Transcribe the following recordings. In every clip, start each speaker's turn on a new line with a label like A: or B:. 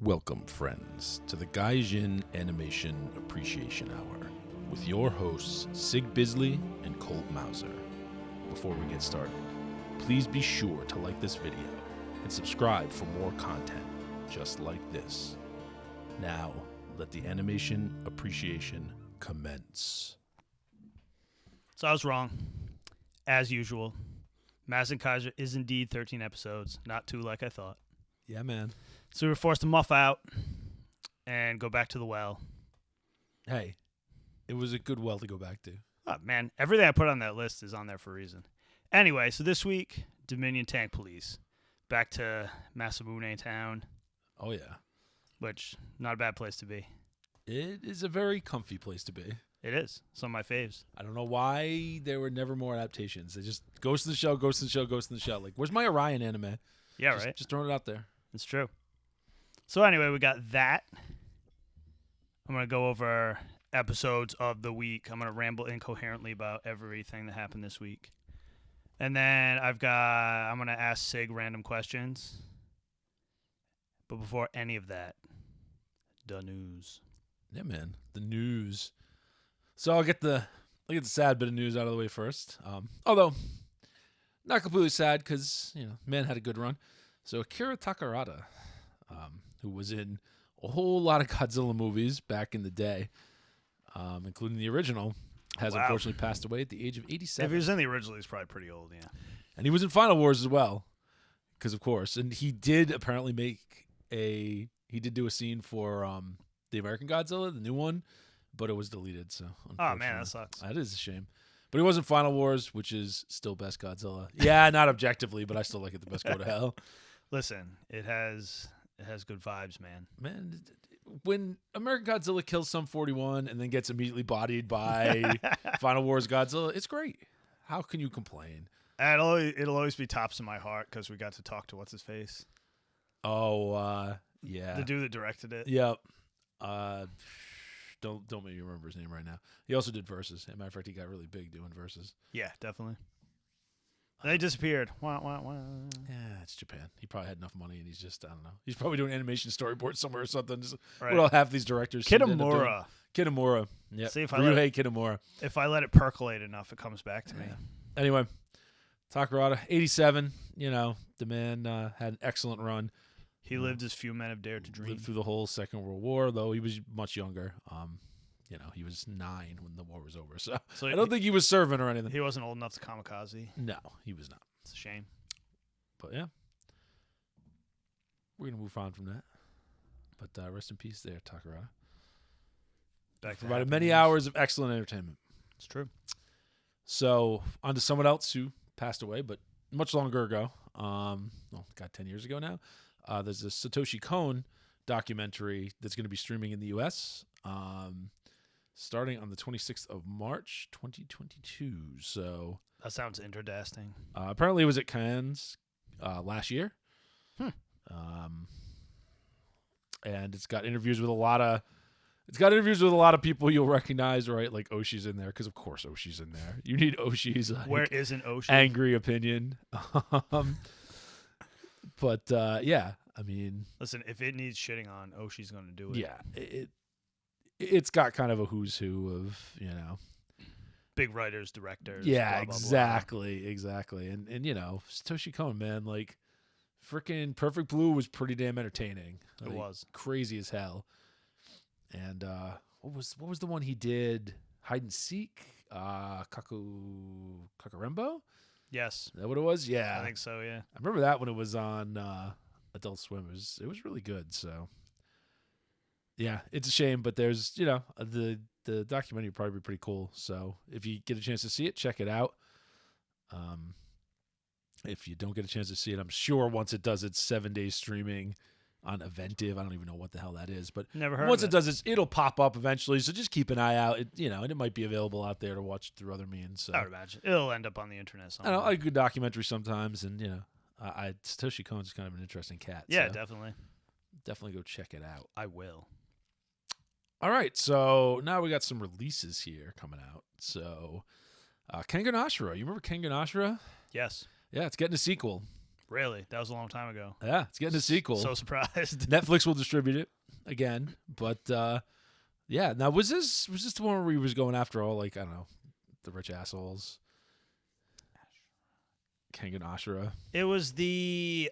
A: Welcome, friends, to the Gaijin Animation Appreciation Hour with your hosts, Sig Bisley and Colt Mauser. Before we get started, please be sure to like this video and subscribe for more content just like this. Now, let the animation appreciation commence.
B: So I was wrong, as usual. Masamune Kaiser is indeed 13 episodes, not 2 like I thought.
A: Yeah, man.
B: So we were forced to muff out and go back to the well.
A: Hey, it was a good well to go back to.
B: Oh, man, everything I put on that list is on there for a reason. Anyway, so this week, Dominion Tank Police. Back to Masamune Town.
A: Oh, yeah.
B: Which, not a bad place to be.
A: It is a very comfy place to be.
B: It is. Some of my faves.
A: I don't know why there were never more adaptations. They just Ghost in the Shell, Ghost in the Shell, Ghost in the Shell. Like, where's my Orion anime?
B: Yeah, right?
A: Just throwing it out there.
B: It's true. So anyway, we got that. I'm going to go over episodes of the week. I'm going to ramble incoherently about everything that happened this week. And then I'm going to ask Sig random questions. But before any of that, the news.
A: Yeah, man. The news. So I'll get the sad bit of news out of the way first. Although, not completely sad because, man had a good run. So Akira Takarada, who was in a whole lot of Godzilla movies back in the day, including the original, has unfortunately passed away at the age of 87.
B: If he was in the original, he's probably pretty old, yeah.
A: And he was in Final Wars as well, because of course. And he did apparently do a scene for the American Godzilla, the new one, but it was deleted. So
B: oh man, that sucks.
A: That is a shame. But he was in Final Wars, which is still best Godzilla. Yeah, not objectively, but I still like it the best. Go to hell.
B: Listen, it has good vibes, man.
A: Man, when American Godzilla kills Sum 41 and then gets immediately bodied by Final Wars Godzilla, it's great. How can you complain?
B: It'll always be tops in my heart because we got to talk to what's his face.
A: Oh, yeah,
B: the dude that directed it.
A: Yep. Don't make me remember his name right now. He also did Versus. As a matter of fact, he got really big doing Versus.
B: Yeah, definitely. And they disappeared. Wah, wah, wah.
A: Yeah, it's Japan. He probably had enough money, and he's just, I don't know. He's probably doing animation storyboards somewhere or something. Just,
B: right.
A: What all half these directors
B: Kitamura.
A: Kitamura. Yeah.
B: See if
A: Ryuhei Kitamura.
B: If I let it percolate enough, it comes back to me.
A: Anyway, Takarada, 87. The man had an excellent run.
B: He lived as few men have dared to dream.
A: Lived through the whole Second World War, though he was much younger. He was 9 when the war was over, so I don't think he was serving or anything.
B: He wasn't old enough to kamikaze.
A: No, he was not.
B: It's a shame.
A: But yeah, we're gonna move on from that. But rest in peace, there, Takarada. Provided many hours of excellent entertainment.
B: It's true.
A: So on to someone else who passed away, but much longer ago. 10 years ago now. There's a Satoshi Kon documentary that's going to be streaming in the U.S. Starting on the 26th of March, 2022. So
B: that sounds interesting.
A: Apparently, it was at Cannes last year. And it's got interviews with a lot of people you'll recognize, right? Like Oshi's in there, because of course Oshi's in there. You need Oshi's.
B: Where isn't Oshi?
A: Angry opinion. But yeah, I mean,
B: listen, if it needs shitting on, Oshi's going to do it.
A: Yeah, it's got kind of a who's who of
B: big writers, directors.
A: Yeah,
B: blah, blah, blah.
A: exactly. And Satoshi Kon, man, like freaking Perfect Blue was pretty damn entertaining. Like,
B: it was
A: crazy as hell. And what was the one he did? Hide and Seek, Kakurembo?
B: Yes.
A: Is that what it was? Yeah.
B: I think so, yeah.
A: I remember that when it was on Adult Swim. It was really good, so yeah, it's a shame, but there's, the documentary would probably be pretty cool. So if you get a chance to see it, check it out. If you don't get a chance to see it, I'm sure once it does its 7 days streaming on Eventive, I don't even know what the hell that is, but
B: never heard
A: once
B: of
A: it does, it'll pop up eventually. So just keep an eye out. And it might be available out there to watch through other means. So
B: I would imagine it'll end up on the internet somewhere.
A: I like a good documentary sometimes, and Satoshi Kon's kind of an interesting cat.
B: Yeah,
A: so
B: definitely
A: go check it out.
B: I will.
A: All right, so now we got some releases here coming out. So, Kanganashiro, you remember Kanganashiro?
B: Yes.
A: Yeah, it's getting a sequel.
B: Really? That was a long time ago.
A: Yeah, it's getting a sequel.
B: So surprised.
A: Netflix will distribute it again, but yeah. Now was this the one where he was going after all like I don't know the rich assholes? Kanganashiro.
B: It was the.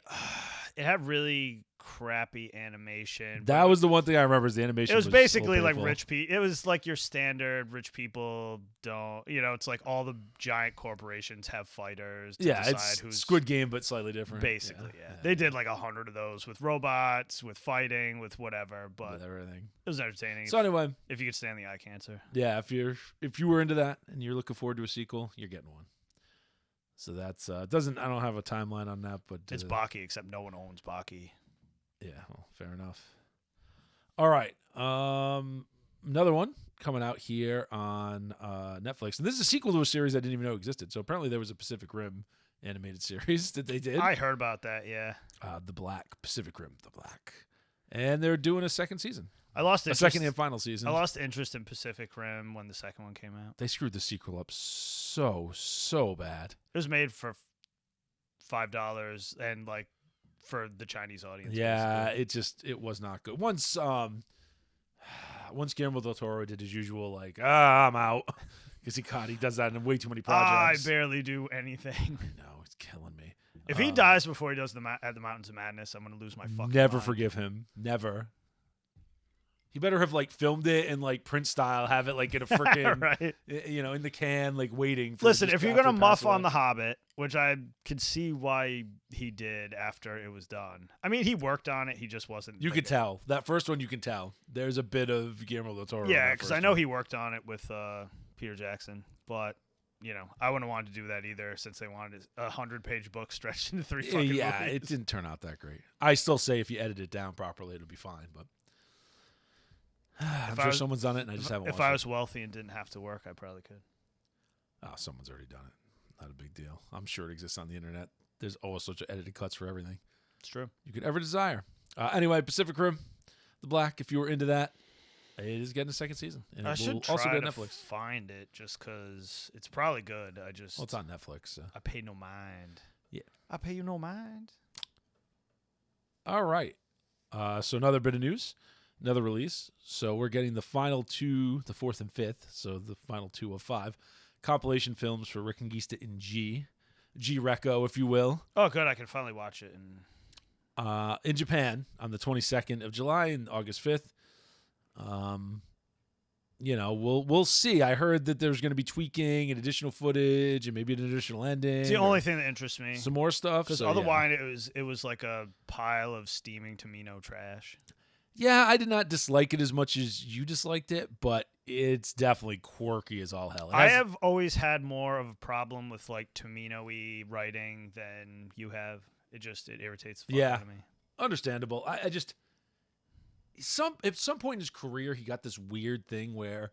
B: It had really crappy animation.
A: That was the one thing I remember. Is the animation.
B: It was basically
A: so
B: like
A: painful.
B: rich people. It was like your standard rich people don't. It's like all the giant corporations have fighters. To
A: Yeah,
B: decide
A: it's
B: who's
A: Squid Game, but slightly different.
B: Basically, yeah. They did like 100 of those with robots, with fighting, with whatever. But
A: with everything.
B: it was entertaining.
A: So anyway,
B: if you could stand the eye cancer.
A: yeah, if you were into that and you're looking forward to a sequel, you're getting one. So that's I don't have a timeline on that, but
B: It's Baki, except no one owns Baki.
A: Yeah, well, fair enough. All right, another one coming out here on Netflix, and this is a sequel to a series I didn't even know existed. So apparently there was a Pacific Rim animated series that they did.
B: I heard about that. Yeah,
A: The Black Pacific Rim, The Black, and they're doing a second season.
B: I lost
A: a
B: interest.
A: second and final season.
B: I lost interest in Pacific Rim when the second one came out.
A: They screwed the sequel up so bad.
B: It was made for $5 and like for the Chinese audience.
A: Yeah, basically. it was not good. Once Guillermo del Toro did his usual like, I'm out because he does that in way too many projects.
B: I barely do anything.
A: No, it's killing me.
B: If he dies before he does at the Mountains of Madness, I'm gonna lose my fucking
A: Never
B: mind.
A: forgive him. Never. He better have like filmed it in like Prince style, have it like in a freaking
B: right.
A: In the can, like waiting. For
B: Listen,
A: just
B: if you're
A: after
B: gonna
A: he
B: muff
A: passed away.
B: on The Hobbit, which I could see why he did after it was done. I mean, he worked on it. He just wasn't.
A: You could tell that first one. You can tell there's a bit of Guillermo del Toro.
B: Yeah, because I know he worked on it with Peter Jackson, but I wouldn't want to do that either since they wanted a 100-page book stretched into 3 fucking
A: Yeah,
B: movies.
A: it didn't turn out that great. I still say if you edit it down properly, it'll be fine. But I'm sure someone's done it, and I just haven't.
B: If
A: watched
B: I was wealthy and didn't have to work, I probably could.
A: Oh, someone's already done it. Not a big deal. I'm sure it exists on the internet. There's all sorts of edited cuts for everything
B: It's true.
A: you could ever desire. Anyway, Pacific Rim, The Black. If you were into that, it is getting a second season. And
B: I
A: it
B: should
A: will
B: try
A: also
B: to
A: get Netflix.
B: find it just because it's probably good.
A: Well, it's on Netflix. So.
B: I pay no mind.
A: Yeah.
B: I pay you no mind.
A: All right. So another bit of news, another release. So we're getting the final two, the fourth and fifth. So the final 2 of 5 compilation films for Reconquista in G Reco, if you will.
B: Oh, good. I can finally watch it.
A: In Japan on the 22nd of July and August 5th. We'll see. I heard that there's going to be tweaking and additional footage and maybe an additional ending.
B: It's the only thing that interests me.
A: Some more stuff.
B: Because
A: So,
B: otherwise, it was like a pile of steaming Tomino trash.
A: yeah, I did not dislike it as much as you disliked it, but it's definitely quirky as all hell.
B: I have always had more of a problem with like Tomino-y writing than you have. It irritates the fuck out of me.
A: Understandable. I just at some point in his career, he got this weird thing where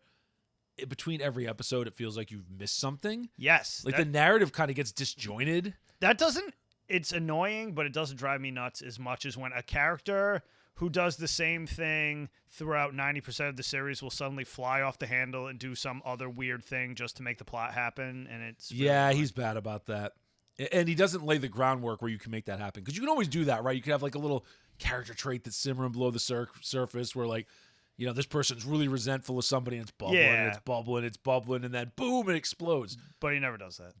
A: between every episode, it feels like you've missed something.
B: Yes.
A: Like the narrative kind of gets disjointed.
B: That doesn't. It's annoying, but it doesn't drive me nuts as much as when a character who does the same thing throughout 90% of the series will suddenly fly off the handle and do some other weird thing just to make the plot happen. And it's really annoying.
A: He's bad about that. And he doesn't lay the groundwork where you can make that happen. Because you can always do that, right? You can have like a little character trait that's simmering below the surface where like, this person's really resentful of somebody and it's bubbling and it's bubbling, it's bubbling, and then boom, it explodes.
B: But he never does that.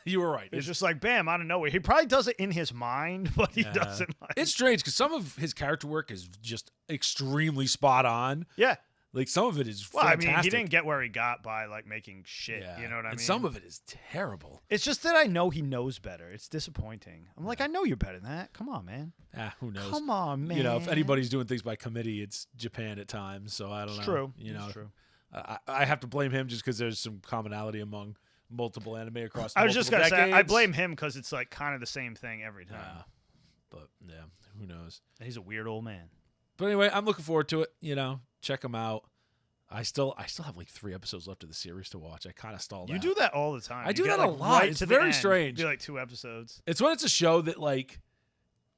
A: You were right.
B: It's just like, bam, out of nowhere. He probably does it in his mind, but he doesn't.
A: It's strange because some of his character work is just extremely spot on.
B: Yeah.
A: Like some of it is
B: fantastic. I mean, he didn't get where he got by like making shit.
A: Yeah.
B: You know what I mean?
A: And some of it is terrible.
B: It's just that I know he knows better. It's disappointing. I'm like, I know you're better than that. Come on, man.
A: Who knows?
B: Come on, man.
A: If anybody's doing things by committee, it's Japan at times. So I don't know.
B: It's true.
A: It's
B: true.
A: I have to blame him just because there's some commonality among multiple anime across.
B: I was just gonna
A: decades.
B: say I blame him because it's like kind of the same thing every time.
A: But who knows?
B: He's a weird old man.
A: But anyway, I'm looking forward to it. Check him out. I still have like 3 episodes left of the series to watch. I kind of stalled out.
B: You do that all the time.
A: I do
B: get,
A: that a
B: like,
A: lot.
B: Right
A: It's
B: to
A: very
B: the end.
A: strange.
B: Do like 2 episodes.
A: It's when it's a show that like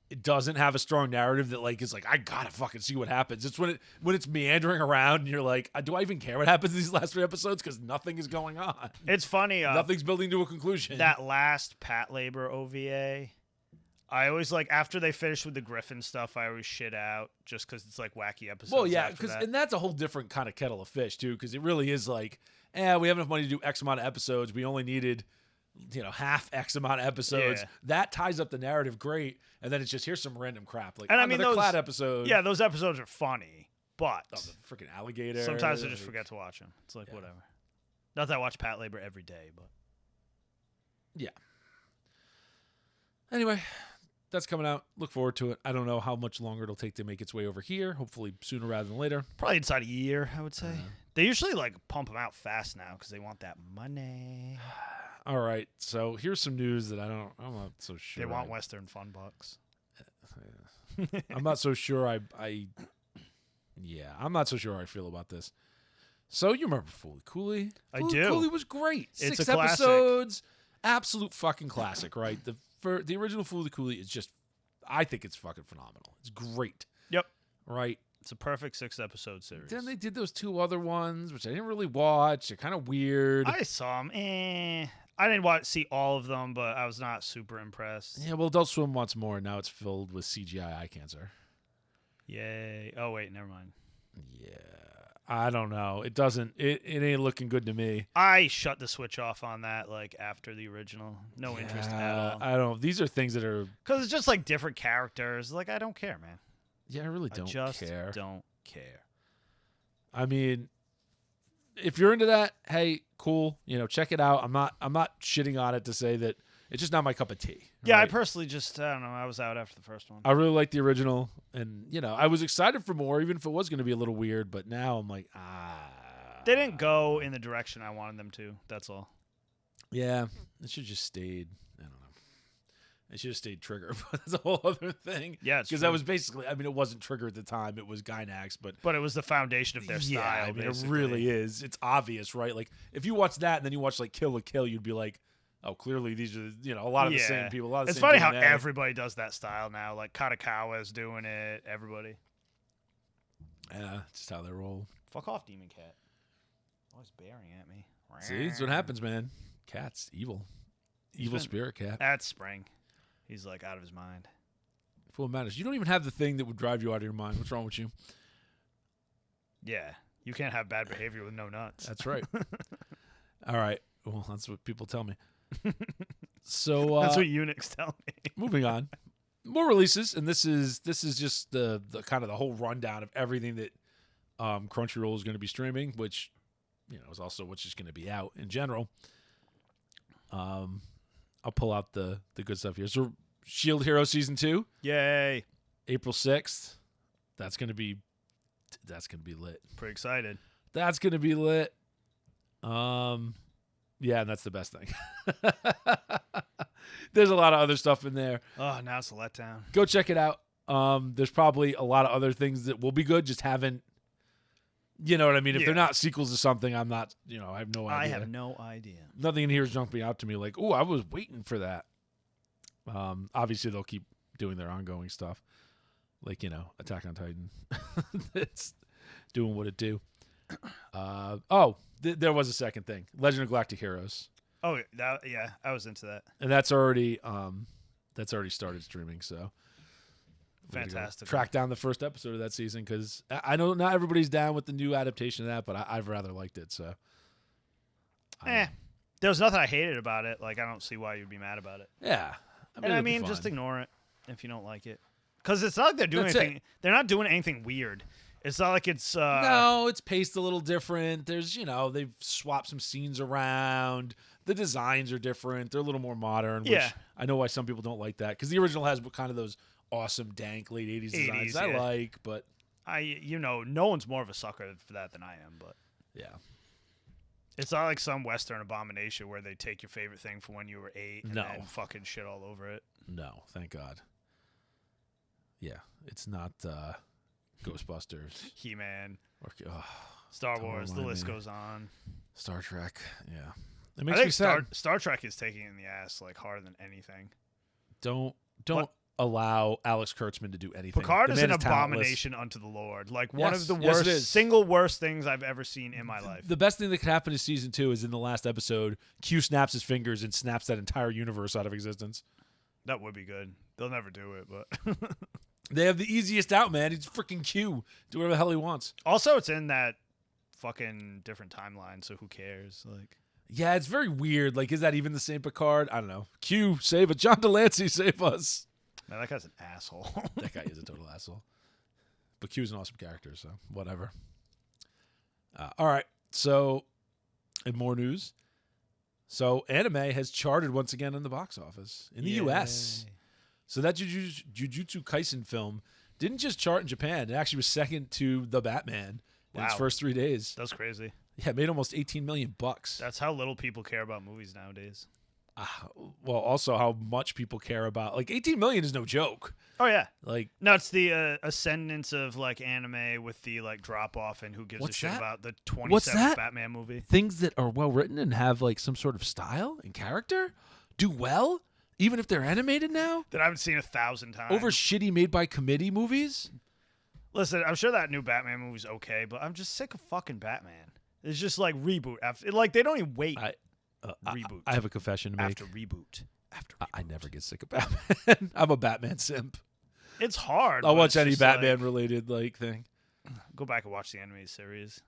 A: it doesn't have a strong narrative that like is like I gotta fucking see what happens. It's when it's meandering around and you're like, do I even care what happens in these last 3 episodes because nothing is going on.
B: It's funny.
A: Nothing's building to a conclusion.
B: That last Pat Labor OVA. I always like after they finish with the Griffin stuff, I always shit out just because it's like wacky episodes.
A: Well, yeah,
B: after that.
A: and that's a whole different kind of kettle of fish too, because it really is like, we have enough money to do X amount of episodes. We only needed, half X amount of episodes.
B: Yeah.
A: That ties up the narrative great, and then it's just here's some random crap like
B: And I mean,
A: another
B: those
A: Clad episode.
B: Yeah, those episodes are funny, but
A: the freaking alligator.
B: sometimes I just forget to watch them. It's like whatever. Not that I watch Pat Labor every day, but
A: yeah. Anyway, that's coming out. Look forward to it. I don't know how much longer it'll take to make its way over here. Hopefully sooner rather than later.
B: probably inside a year, I would say. They usually like pump them out fast now because they want that money.
A: All right. So here's some news that I'm not so sure.
B: They want Western fun bucks.
A: I'm not so sure. I'm not so sure how I feel about this. So you remember Fooly Cooley?
B: I
A: Fooly
B: do.
A: Cooley was great.
B: It's
A: 6
B: a classic.
A: episodes. Absolute fucking classic, right? The original Fooly Cooley is just, I think it's fucking phenomenal. It's great.
B: Yep.
A: Right?
B: It's a perfect 6-episode series.
A: Then they did those 2 other ones, which I didn't really watch. They're kind of weird.
B: I saw them. I didn't see all of them, but I was not super impressed.
A: Yeah, well, Adult Swim wants more. Now it's filled with CGI eye cancer.
B: Yay. Oh, wait, never mind.
A: Yeah. I don't know. It doesn't. It ain't looking good to me.
B: I shut the switch off on that like after the original. No interest at all.
A: I don't. These are things that are.
B: Because it's just like different characters. Like, I don't care, man.
A: Yeah, I really don't
B: I just
A: care.
B: don't care.
A: I mean, if you're into that, hey, cool. Check it out. I'm not shitting on it to say that it's just not my cup of tea.
B: Yeah, I
A: right?
B: personally just I don't know. I was out after the first one.
A: I really like the original, and I was excited for more, even if it was going to be a little weird. But now I'm like,
B: They didn't go in the direction I wanted them to. That's all.
A: Yeah, it should just stayed. I don't know. It should have stayed Trigger, but that's a whole other thing.
B: Yeah,
A: because that was basically. I mean, it wasn't Trigger at the time; it was Gainax, but
B: it was the foundation of their style.
A: Yeah, I mean,
B: basically.
A: it really is. It's obvious, right? Like if you watch that and then you watch like Kill la Kill, you'd be like, oh, clearly these are a lot of the same people. A lot of the
B: it's
A: same
B: funny how
A: DNA.
B: everybody does that style now. Like Katakawa's doing it. Everybody.
A: Yeah, just how they roll.
B: Fuck off, Demon Cat. Always bearing at me.
A: See, that's what happens, man. Cat's evil. Evil spirit cat.
B: That's Spring. He's like out of his mind.
A: Full of madness. You don't even have the thing that would drive you out of your mind. What's wrong with you?
B: Yeah. You can't have bad behavior with no nuts.
A: That's right. All right. Well, that's what people tell me. So
B: that's what eunuchs tell me.
A: Moving on. More releases, and this is just the kind of the whole rundown of everything that Crunchyroll is going to be streaming, which is also what's just going to be out in general. I'll pull out the good stuff here. So Shield Hero Season 2.
B: Yay.
A: April 6th. That's gonna be lit.
B: Pretty excited.
A: That's gonna be lit. Yeah, and that's the best thing. There's a lot of other stuff in there.
B: Oh, now it's a letdown.
A: Go check it out. There's probably a lot of other things that will be good, just haven't. You know what I mean? If they're not sequels to something, I'm not. I have no idea.
B: I have no idea.
A: Nothing in here is jumping out to me like, oh, I was waiting for that. Obviously, they'll keep doing their ongoing stuff, like Attack on Titan. It's doing what it do. There was a second thing: Legend of Galactic Heroes.
B: Oh, yeah, I was into that.
A: And that's already started streaming. So
B: fantastic.
A: Track down the first episode of that season because I know not everybody's down with the new adaptation of that, but I've rather liked it. So,
B: there was nothing I hated about it. Like I don't see why you'd be mad about it.
A: Yeah,
B: I mean, just ignore it if you don't like it, because it's not like they're doing anything. They're not doing anything weird. It's not like it's
A: no, it's paced a little different. There's they've swapped some scenes around. The designs are different. They're a little more modern. Which I know why some people don't like that because the original has kind of those awesome dank late 80s designs I like, but
B: no one's more of a sucker for that than I am, but
A: yeah.
B: It's not like some Western abomination where they take your favorite thing from when you were 8 and then fucking shit all over it.
A: No, thank God. Yeah, it's not Ghostbusters.
B: He-Man.
A: Or,
B: Star Wars, the list goes on.
A: Star Trek, yeah.
B: It makes me sad. Star Trek is taking it in the ass like harder than anything.
A: Don't allow Alex Kurtzman to do anything.
B: Picard is an abomination unto the Lord. Like one of the single worst things I've ever seen in my life.
A: The best thing that could happen in season 2 is in the last episode, Q snaps his fingers and snaps that entire universe out of existence.
B: That would be good. They'll never do it, but
A: They have the easiest out, man. He's freaking Q. Do whatever the hell he wants.
B: also it's in that fucking different timeline, so who cares? Like,
A: Yeah, it's very weird. Like, is that even the same Picard? I don't know. Q, save it. John Delancey, save us.
B: man, that guy's an asshole.
A: That guy is a total asshole. But Q's an awesome character, so whatever. All right. So, in more news. So, anime has charted once again in the box office in the U.S. So, that Jujutsu Kaisen film didn't just chart in Japan. It actually was second to The Batman in its first 3 days.
B: That's crazy.
A: Yeah, it made almost $18 million.
B: That's how little people care about movies nowadays.
A: Well, also how much people care about. Like, 18 million is no joke.
B: Oh yeah,
A: Like,
B: no, it's the ascendance of like anime with the like drop off and who gives
A: What's
B: a shit
A: that?
B: about the
A: What's
B: 27th
A: that?
B: Batman movie.
A: things that are well written and have like some sort of style and character do well, even if they're animated now,
B: That I haven't seen 1,000 times.
A: over shitty made by committee movies.
B: Listen, I'm sure that new Batman movie's okay, but I'm just sick of fucking Batman. It's just like reboot after, like they don't even wait. Reboot.
A: I have a confession to make.
B: After reboot. After reboot.
A: I never get sick of Batman. I'm a Batman simp.
B: It's hard.
A: I'll
B: but
A: watch
B: it's
A: any
B: just
A: Batman
B: like,
A: related like thing.
B: go back and watch the animated series.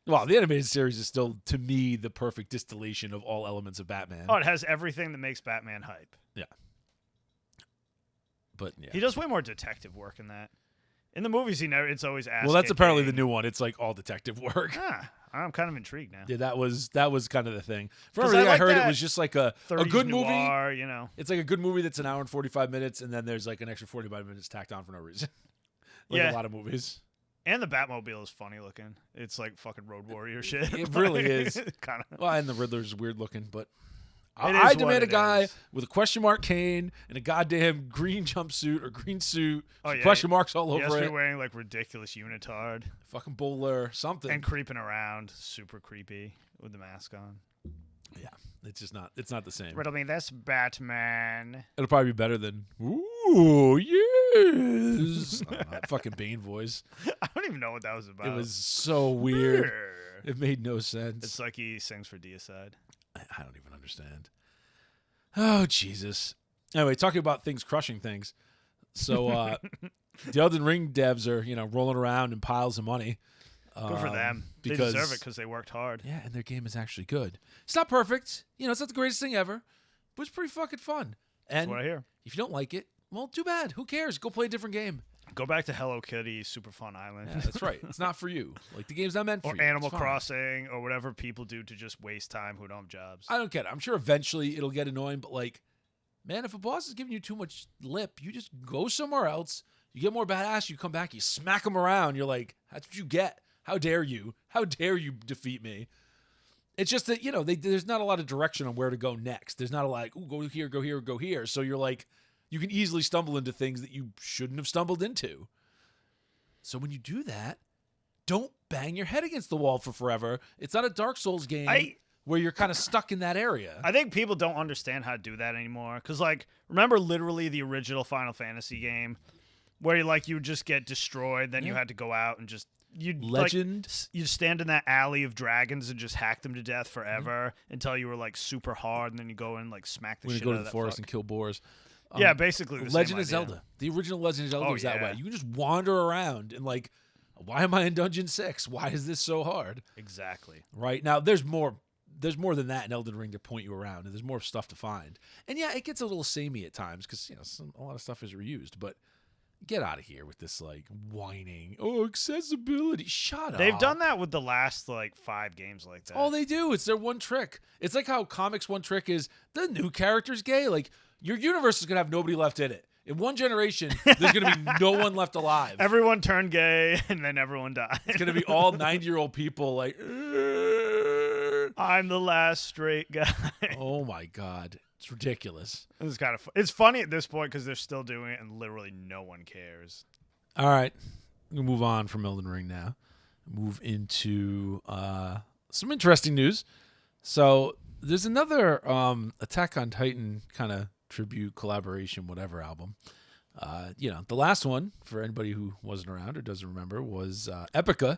A: Well, the animated series is still, to me, the perfect distillation of all elements of Batman.
B: Oh, it has everything that makes Batman hype.
A: But yeah.
B: He does way more detective work in that. In the movies, it's always ass.
A: Well, that's apparently the
B: kicking.
A: new one. It's like all detective work.
B: I'm kind of intrigued now.
A: Yeah, that was kind of the thing. From
B: 'Cause
A: everything I
B: like
A: heard, it
B: that
A: was just like a
B: 30s
A: good movie.
B: noir, you know.
A: It's like a good movie that's an hour and 45 minutes, and then there's like an extra 45 minutes tacked on for no reason. Like
B: Yeah.
A: a lot of movies.
B: And the Batmobile is funny looking. It's like fucking Road Warrior shit.
A: It really is.
B: kind of.
A: Well, and the Riddler's weird looking, but
B: It
A: I
B: is
A: demand
B: what
A: a
B: it
A: guy
B: is.
A: with a question mark cane and a goddamn green jumpsuit or green suit,
B: Oh, yeah.
A: question marks all
B: He has
A: over
B: to
A: it,
B: be wearing like ridiculous unitard
A: fucking bowler, something.
B: and creeping around, super creepy with the mask on.
A: Yeah, it's just not. It's not the same.
B: Riddle me this, Batman.
A: It'll probably be better than ooh yes, fucking Bane voice.
B: I don't even know what that was about.
A: It was so weird. It made no sense.
B: It's like he sings for Deicide.
A: I don't even understand. Oh, Jesus. Anyway, talking about things crushing things. So the Elden Ring devs are, rolling around in piles of money.
B: Good for them. They
A: because,
B: deserve it because they worked hard.
A: Yeah, and their game is actually good. It's not perfect. It's not the greatest thing ever, but it's pretty fucking fun.
B: That's
A: And
B: what I hear.
A: if you don't like it, well, too bad. Who cares? Go play a different game.
B: Go back to Hello Kitty, Super Fun Island.
A: Yeah, that's right. It's not for you. Like, the game's not meant for
B: Or
A: you.
B: Animal
A: It's fine.
B: Crossing, or whatever people do to just waste time who don't have jobs.
A: I don't get it. I'm sure eventually it'll get annoying, but like, man, if a boss is giving you too much lip, you just go somewhere else. You get more badass. You come back. You smack them around. You're like, that's what you get. How dare you? How dare you defeat me? It's just that there's not a lot of direction on where to go next. There's not a lot like, ooh, go here, go here, go here. So you're like, you can easily stumble into things that you shouldn't have stumbled into. So when you do that, don't bang your head against the wall for forever. It's not a Dark Souls game where you're kind of stuck in that area.
B: I think people don't understand how to do that anymore. Because, like, remember literally the original Final Fantasy game where you would just get destroyed, then you had to go out and just...
A: Legend?
B: You'd stand in that alley of dragons and just hack them to death forever until you were, like, super hard, and then you go and, like, smack the
A: We're
B: shit
A: going to
B: out
A: go
B: of
A: to the
B: that
A: forest
B: fuck.
A: and kill boars.
B: Yeah, basically the
A: Legend
B: same
A: of
B: idea.
A: Zelda. The original Legend of Zelda was that
B: yeah.
A: way. You can just wander around and like, why am I in Dungeon 6? Why is this so hard?
B: Exactly.
A: Right? Now, there's more than that in Elden Ring to point you around, and there's more stuff to find. And yeah, it gets a little samey at times because, a lot of stuff is reused, but get out of here with this like whining. Oh, accessibility. Shut up.
B: They've done that with the last, 5 games like that.
A: All they do. It's their one trick. It's like how comics' one trick is the new character's gay. Like, your universe is going to have nobody left in it. In one generation, there's going to be no one left alive.
B: Everyone turned gay, and then everyone died.
A: It's going to be all 90-year-old people like,
B: I'm the last straight guy.
A: oh my God. It's ridiculous.
B: It's kind of it's funny at this point because they're still doing it, and literally no one cares.
A: All right. We'll move on from Elden Ring now. Move into some interesting news. So there's another Attack on Titan kind of tribute, collaboration, whatever album. The last one, for anybody who wasn't around or doesn't remember, was Epica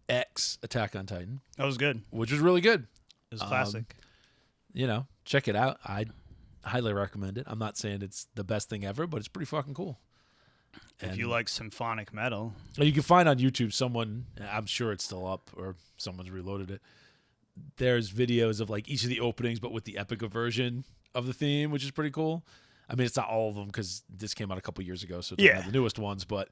A: X Attack on Titan.
B: That was good.
A: Which was really good.
B: It was classic.
A: Check it out. highly recommend it. I'm not saying it's the best thing ever, but it's pretty fucking cool.
B: If you like symphonic metal.
A: You can find on YouTube someone, I'm sure it's still up or someone's reloaded it. There's videos of like each of the openings, but with the epic version of the theme, which is pretty cool. I mean, it's not all of them because this came out a couple years ago, so it's not the newest ones, but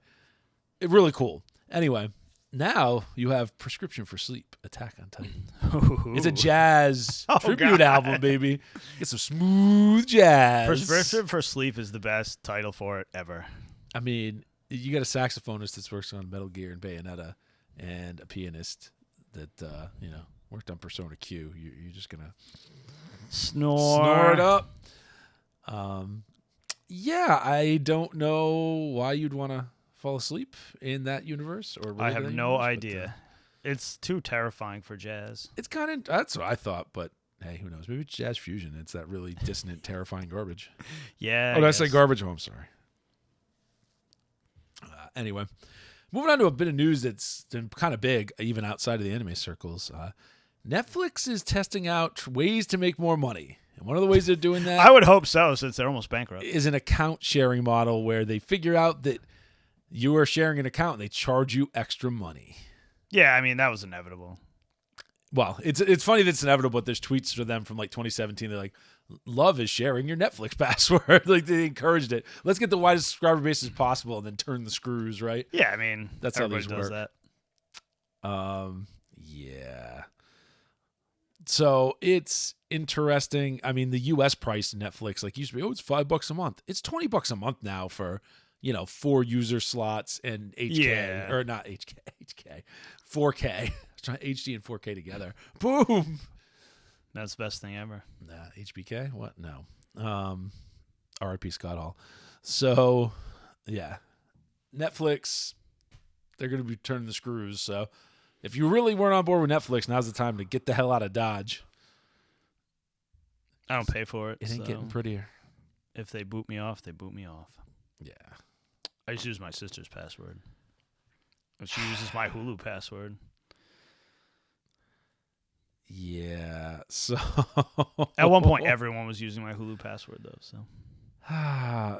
A: it's really cool. Anyway, now you have Prescription for Sleep, Attack on Titan.
B: Ooh.
A: It's a jazz tribute album, baby. Get some smooth jazz.
B: Prescription for Sleep is the best title for it ever.
A: I mean, you got a saxophonist that's works on Metal Gear and Bayonetta, and a pianist that worked on Persona Q. You're just gonna snore it up. Yeah, I don't know why you'd want to fall asleep in that universe.
B: I have no idea. It's too terrifying for jazz.
A: It's kind of that's what I thought, but hey, who knows? Maybe it's jazz fusion. It's that really dissonant, terrifying garbage.
B: Yeah.
A: Oh, did I say garbage? Oh, I'm sorry. Anyway, moving on to a bit of news that's been kind of big, even outside of the anime circles. Netflix is testing out ways to make more money. And one of the ways they're doing that,
B: I would hope so, since they're almost bankrupt,
A: is an account sharing model where they figure out that you are sharing an account and they charge you extra money.
B: Yeah, I mean, that was inevitable.
A: Well, it's funny that it's inevitable, but there's tweets for them from like 2017. They're like, love is sharing your Netflix password. Like they encouraged it. Let's get the widest subscriber base as possible and then turn the screws, right?
B: Yeah, I mean,
A: that's how these
B: does
A: work.
B: That.
A: Yeah. So it's interesting. I mean, the U.S. price of Netflix like used to be, it's $5 a month. It's $20 a month now for 4 user slots and HK or not HK, 4K. Trying HD and 4K together. Boom.
B: That's the best thing ever.
A: Nah, HBK? What? No. RIP Scott Hall. So, yeah. Netflix, they're going to be turning the screws. So, if you really weren't on board with Netflix, now's the time to get the hell out of Dodge.
B: I don't pay for it.
A: It ain't getting prettier.
B: If they boot me off, they boot me off.
A: Yeah.
B: I just use my sister's password. And she uses my Hulu password.
A: Yeah. So
B: at one point, everyone was using my Hulu password, though.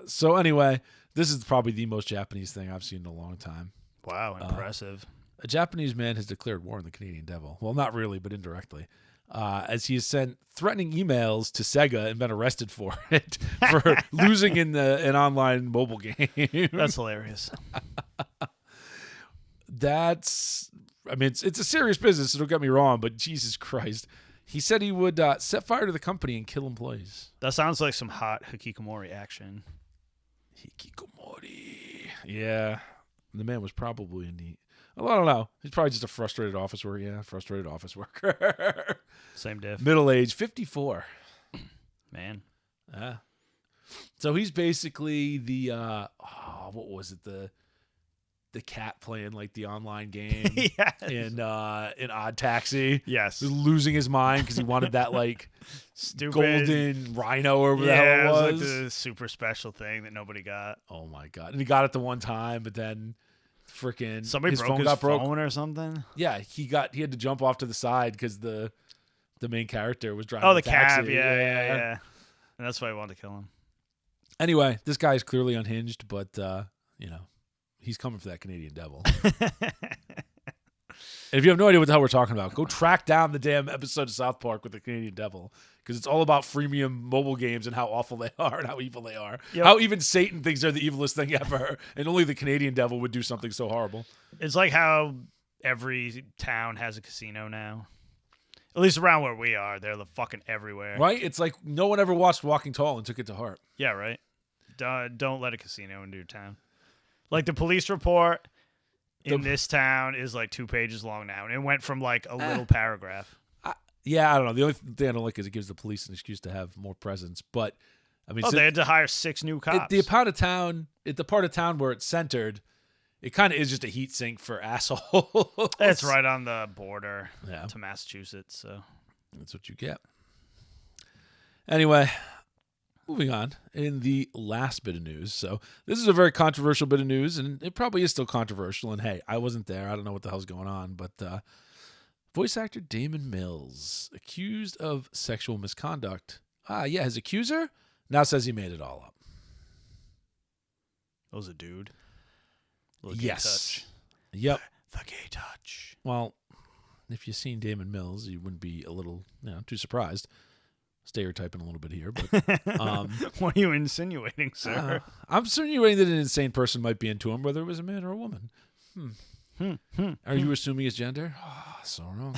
A: So anyway, this is probably the most Japanese thing I've seen in a long time.
B: Wow, impressive.
A: A Japanese man has declared war on the Canadian devil. Well, not really, but indirectly. As he has sent threatening emails to SEGA and been arrested for it, for losing in an online mobile game.
B: That's hilarious.
A: I mean, it's a serious business, so don't get me wrong, but Jesus Christ. He said he would set fire to the company and kill employees.
B: That sounds like some hot hikikomori action.
A: Hikikomori. Yeah. The man was probably in the... I don't know. He's probably just a frustrated office worker. Yeah, frustrated office worker.
B: Same diff.
A: Middle age, 54.
B: Man.
A: So he's basically the... what was it? The cat playing like the online game in Odd Taxi.
B: Yes.
A: He was losing his mind because he wanted that like
B: stupid
A: golden rhino or whatever the hell it was.
B: It was like the super special thing that nobody got.
A: Oh my God. And he got it the one time, but then freaking
B: somebody
A: his
B: broke
A: phone
B: his
A: got
B: phone or something.
A: Yeah, he had to jump off to the side because the main character was driving
B: the
A: taxi.
B: cab. Yeah. And that's why I wanted to kill him.
A: Anyway, this guy is clearly unhinged, but he's coming for that Canadian devil. And if you have no idea what the hell we're talking about, go track down the damn episode of South Park with the Canadian devil, because it's all about freemium mobile games and how awful they are and how evil they are. Yep. How even Satan thinks they're the evilest thing ever, and only the Canadian devil would do something so horrible.
B: It's like how every town has a casino now. At least around where we are, they're fucking everywhere.
A: Right? It's like no one ever watched Walking Tall and took it to heart.
B: Yeah, right? Don't let a casino into your town. Like the police report in this town is like 2 pages long now, and it went from like a little paragraph.
A: I don't know. The only thing I don't like is it gives the police an excuse to have more presence. But I mean,
B: they had to hire 6 new cops.
A: The part of town where it's centered, it kind of is just a heat sink for assholes.
B: It's right on the border to Massachusetts, so
A: that's what you get. Anyway. Moving on, in the last bit of news. So this is a very controversial bit of news, and it probably is still controversial. And hey, I wasn't there. I don't know what the hell's going on. But voice actor Damon Mills, accused of sexual misconduct. His accuser, Now says he made it all up.
B: That was a dude. Little gay
A: Yes.
B: touch.
A: Yep.
B: The gay touch.
A: Well, if you've seen Damon Mills, you wouldn't be a little, too surprised. Stereotyping a little bit here, but
B: What are you insinuating, sir?
A: I'm insinuating that an insane person might be into him, whether it was a man or a woman. Are you assuming his gender? Oh, so wrong.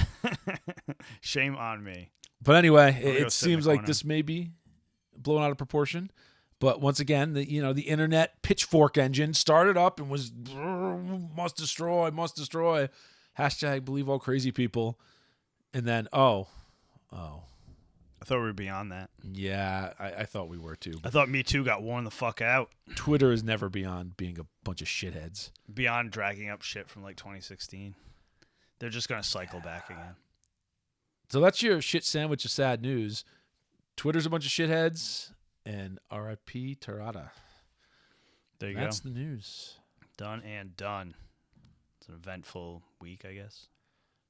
B: Shame on me.
A: But anyway,
B: I'll go
A: it
B: sit in
A: seems
B: the
A: like
B: corner.
A: this may be blown out of proportion. But once again, the internet pitchfork engine started up and was must destroy. Hashtag believe all crazy people. And then, oh.
B: I thought we were beyond that.
A: Yeah, I thought we were too.
B: I thought Me Too got worn the fuck out.
A: Twitter is never beyond being a bunch of shitheads.
B: Beyond dragging up shit from like 2016. They're just going to cycle back again.
A: So that's your shit sandwich of sad news. Twitter's a bunch of shitheads, and R.I.P. Takarada.
B: There you
A: That's
B: go.
A: the news.
B: Done and done. It's an eventful week, I guess.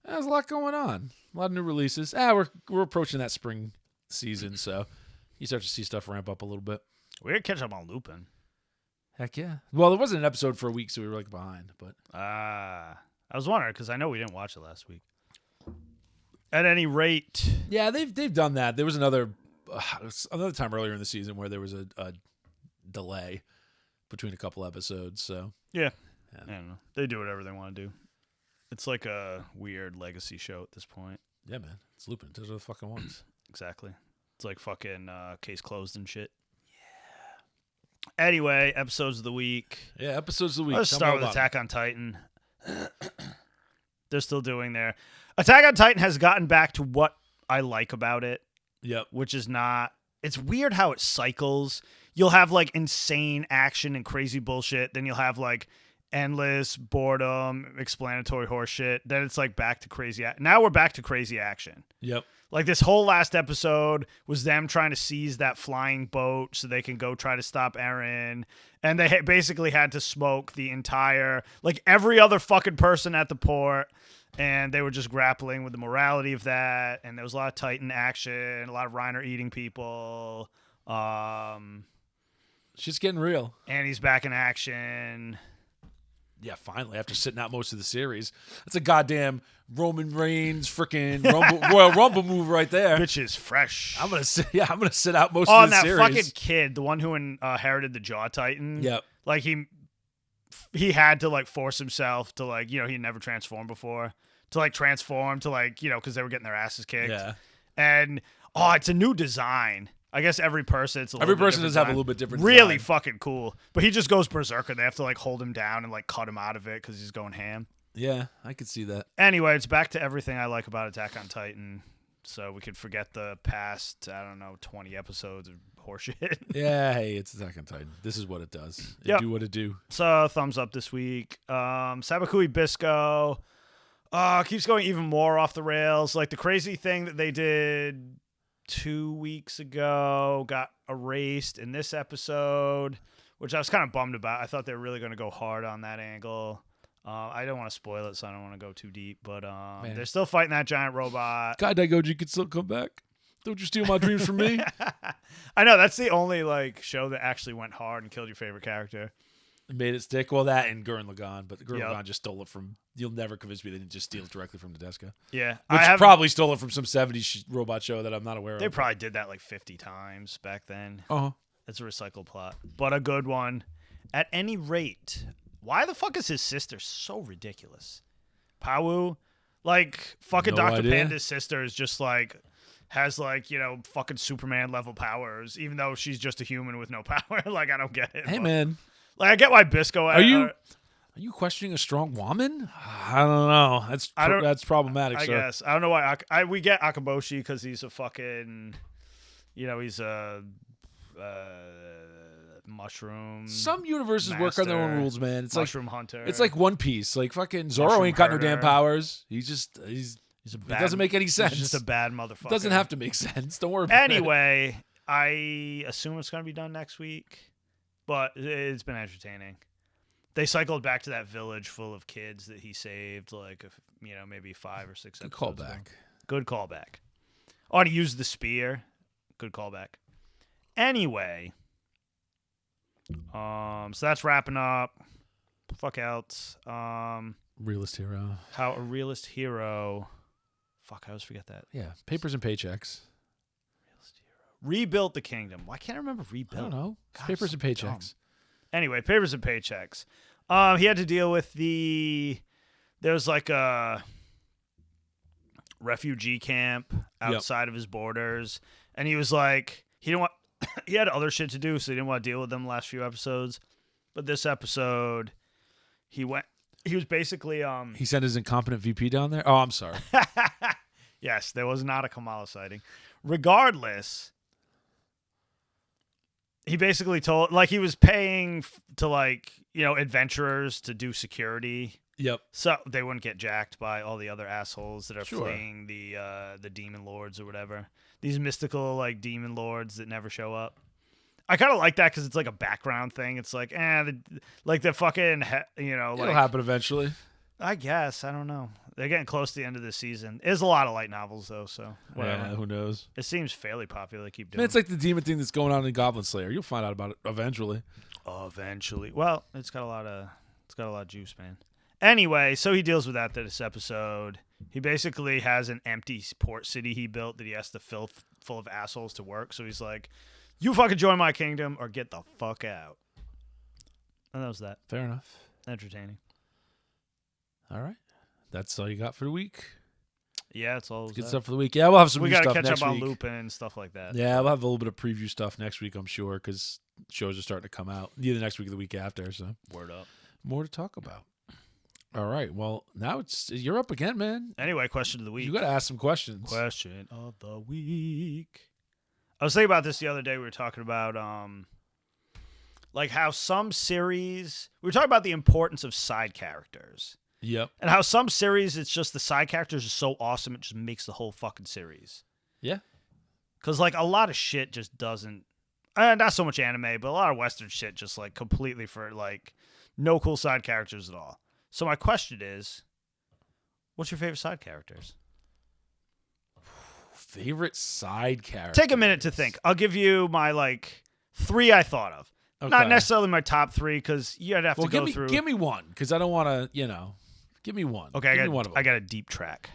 A: There's a lot going on. A lot of new releases. We're approaching that spring season, so you start to see stuff ramp up a little bit.
B: We gotta catch up on Lupin.
A: Heck yeah. Well, there wasn't an episode for a week, so we were like behind. But
B: I was wondering because I know we didn't watch it last week. At any rate,
A: yeah, they've done that. There was another time earlier in the season where there was a delay between a couple episodes. So
B: yeah, I don't know. They do whatever they want to do. It's like a weird legacy show at this point.
A: Yeah, man, it's Lupin. Those are the fucking ones.
B: Exactly. It's like fucking Case Closed and shit. Yeah. Anyway, episodes of the week.
A: Yeah, episodes of the week.
B: Let's
A: Tell me
B: start
A: all
B: with
A: about
B: Attack on Titan. They're still doing their Attack on Titan has gotten back to what I like about it.
A: Yep.
B: Which is not. It's weird how it cycles. You'll have like insane action and crazy bullshit. Then you'll have like endless boredom, explanatory horseshit. Then it's like back to crazy. Now we're back to crazy action.
A: Yep.
B: Like this whole last episode was them trying to seize that flying boat so they can go try to stop Eren. And they basically had to smoke the entire, like every other fucking person at the port. And they were just grappling with the morality of that. And there was a lot of Titan action, a lot of Reiner eating people.
A: Shit's getting real.
B: And he's back in action.
A: Yeah, finally, after sitting out most of the series. That's a goddamn Roman Reigns freaking Royal Rumble move right there.
B: Bitch is fresh.
A: I'm gonna sit out most
B: Oh,
A: of
B: and
A: the
B: that
A: series.
B: fucking kid, the one who inherited the Jaw Titan.
A: Yep.
B: Like he had to like force himself to like, he never transformed before, to like transform to like, because they were getting their asses kicked.
A: Yeah.
B: And it's a new design. I guess every person does have a
A: little bit different
B: Really
A: design.
B: fucking cool. But he just goes berserker. They have to like hold him down and like cut him out of it because he's going ham.
A: Yeah, I could see that.
B: Anyway, it's back to everything I like about Attack on Titan. So we could forget the past, 20 episodes of horseshit.
A: Yeah, hey, it's Attack on Titan. This is what it does. It
B: Yep.
A: do what it do.
B: So thumbs up this week. Sabakui Bisco keeps going even more off the rails. Like the crazy thing that they did 2 weeks ago got erased in this episode, which I was kind of bummed about. I thought they were really going to go hard on that angle. I don't want to spoil it, so I don't want to go too deep. But they're still fighting that giant robot.
A: God, Daigoji could still come back. Don't you steal my dreams from me?
B: I know, that's the only like show that actually went hard and killed your favorite character.
A: Made it stick. Well, that and Gurren Lagann, but Gurren
B: Yep.
A: Lagann just stole it from. You'll never convince me they didn't just steal it directly from Tedesco.
B: Yeah,
A: Which probably stole it from some 70s robot show that I'm not aware
B: They
A: of.
B: probably did that like 50 times back then.
A: Uh-huh.
B: It's a recycled plot, but a good one. At any rate, why the fuck is his sister so ridiculous? Pawu? Like, fucking
A: No
B: Dr.
A: idea.
B: Panda's sister is just like, has like, fucking Superman level powers, even though she's just a human with no power. Like, I don't get it.
A: Hey,
B: but-
A: man.
B: Like, I get why Bisco...
A: Are you questioning a strong woman? I don't know. That's problematic,
B: I
A: sir.
B: guess. I don't know why. We get Akaboshi because he's a fucking... he's a... mushroom...
A: Some universes work on their own
B: master,
A: rules, man. It's
B: mushroom hunter.
A: It's like One Piece. Like fucking Zoro
B: Mushroom
A: ain't got no damn
B: herder.
A: powers. He's
B: He's a
A: it
B: bad,
A: doesn't make any sense.
B: He's just a bad motherfucker.
A: Doesn't have to make sense. Don't worry about it.
B: Anyway, I assume it's going to be done next week, but it's been entertaining. They cycled back to that village full of kids that he saved, like, maybe 5 or 6
A: Good
B: episodes ago.
A: callback.
B: Good callback. Oh, and he used the spear. Good callback. Anyway, so that's wrapping up. Fuck else.
A: Realist hero.
B: How a realist hero. Fuck, I always forget that.
A: Yeah, papers and paychecks.
B: Realist hero. Rebuilt the kingdom. Why can't I remember rebuilt?
A: I don't know.
B: God,
A: Papers
B: so
A: and paychecks.
B: dumb. Anyway, papers and paychecks. He had to deal with there's like a refugee camp outside of his borders, and he was like, he didn't want, he had other shit to do, so he didn't want to deal with them the last few episodes. But this episode, he was basically
A: He sent his incompetent VP down there. Oh, I'm sorry.
B: Yes, there was not a Kamala sighting. Regardless, he basically told, like, he was paying to, like, adventurers to do security.
A: Yep.
B: So they wouldn't get jacked by all the other assholes that are
A: Sure.
B: fleeing the demon lords or whatever. These mystical, like, demon lords that never show up. I kind of like that because it's like a background thing. It's like, the fucking,
A: It'll
B: like,
A: happen eventually.
B: I guess. I don't know. They're getting close to the end of this season. There's a lot of light novels, though, so whatever.
A: Yeah, who knows?
B: It seems fairly popular. They keep doing
A: Man, it's like the demon thing that's going on in Goblin Slayer. You'll find out about it eventually.
B: Eventually. Well, it's got a lot of juice, man. Anyway, so he deals with that this episode. He basically has an empty port city he built that he has to fill full of assholes to work. So he's like, you fucking join my kingdom or get the fuck out. And that was that.
A: Fair enough.
B: Entertaining.
A: All right. That's all you got for the week.
B: Yeah, it's all
A: Good stuff for the week. Yeah, we'll have some
B: we
A: new
B: gotta
A: stuff
B: catch
A: next
B: up on
A: week.
B: Lupin and stuff like that.
A: Yeah, we'll have a little bit of preview stuff next week, I'm sure, because shows are starting to come out either next week or the week after. So
B: Word up.
A: more to talk about. All right. Well, now you're up again, man.
B: Anyway, question of the week.
A: You got to ask some questions.
B: Question of the week. I was thinking about this the other day. We were talking about like how some series, we were talking about the importance of side characters.
A: Yep.
B: And how some series, it's just the side characters are so awesome, it just makes the whole fucking series.
A: Yeah.
B: Because, like, a lot of shit just doesn't, not so much anime, but a lot of Western shit just, like, completely for, like, no cool side characters at all. So my question is, what's your favorite side characters?
A: Favorite side character?
B: Take a minute to think. I'll give you my, like, 3 I thought of.
A: Okay.
B: Not necessarily my top 3, because you'd have to go through.
A: Give me one, because I don't want to, give me one.
B: Okay,
A: give me one of them.
B: I got a deep track.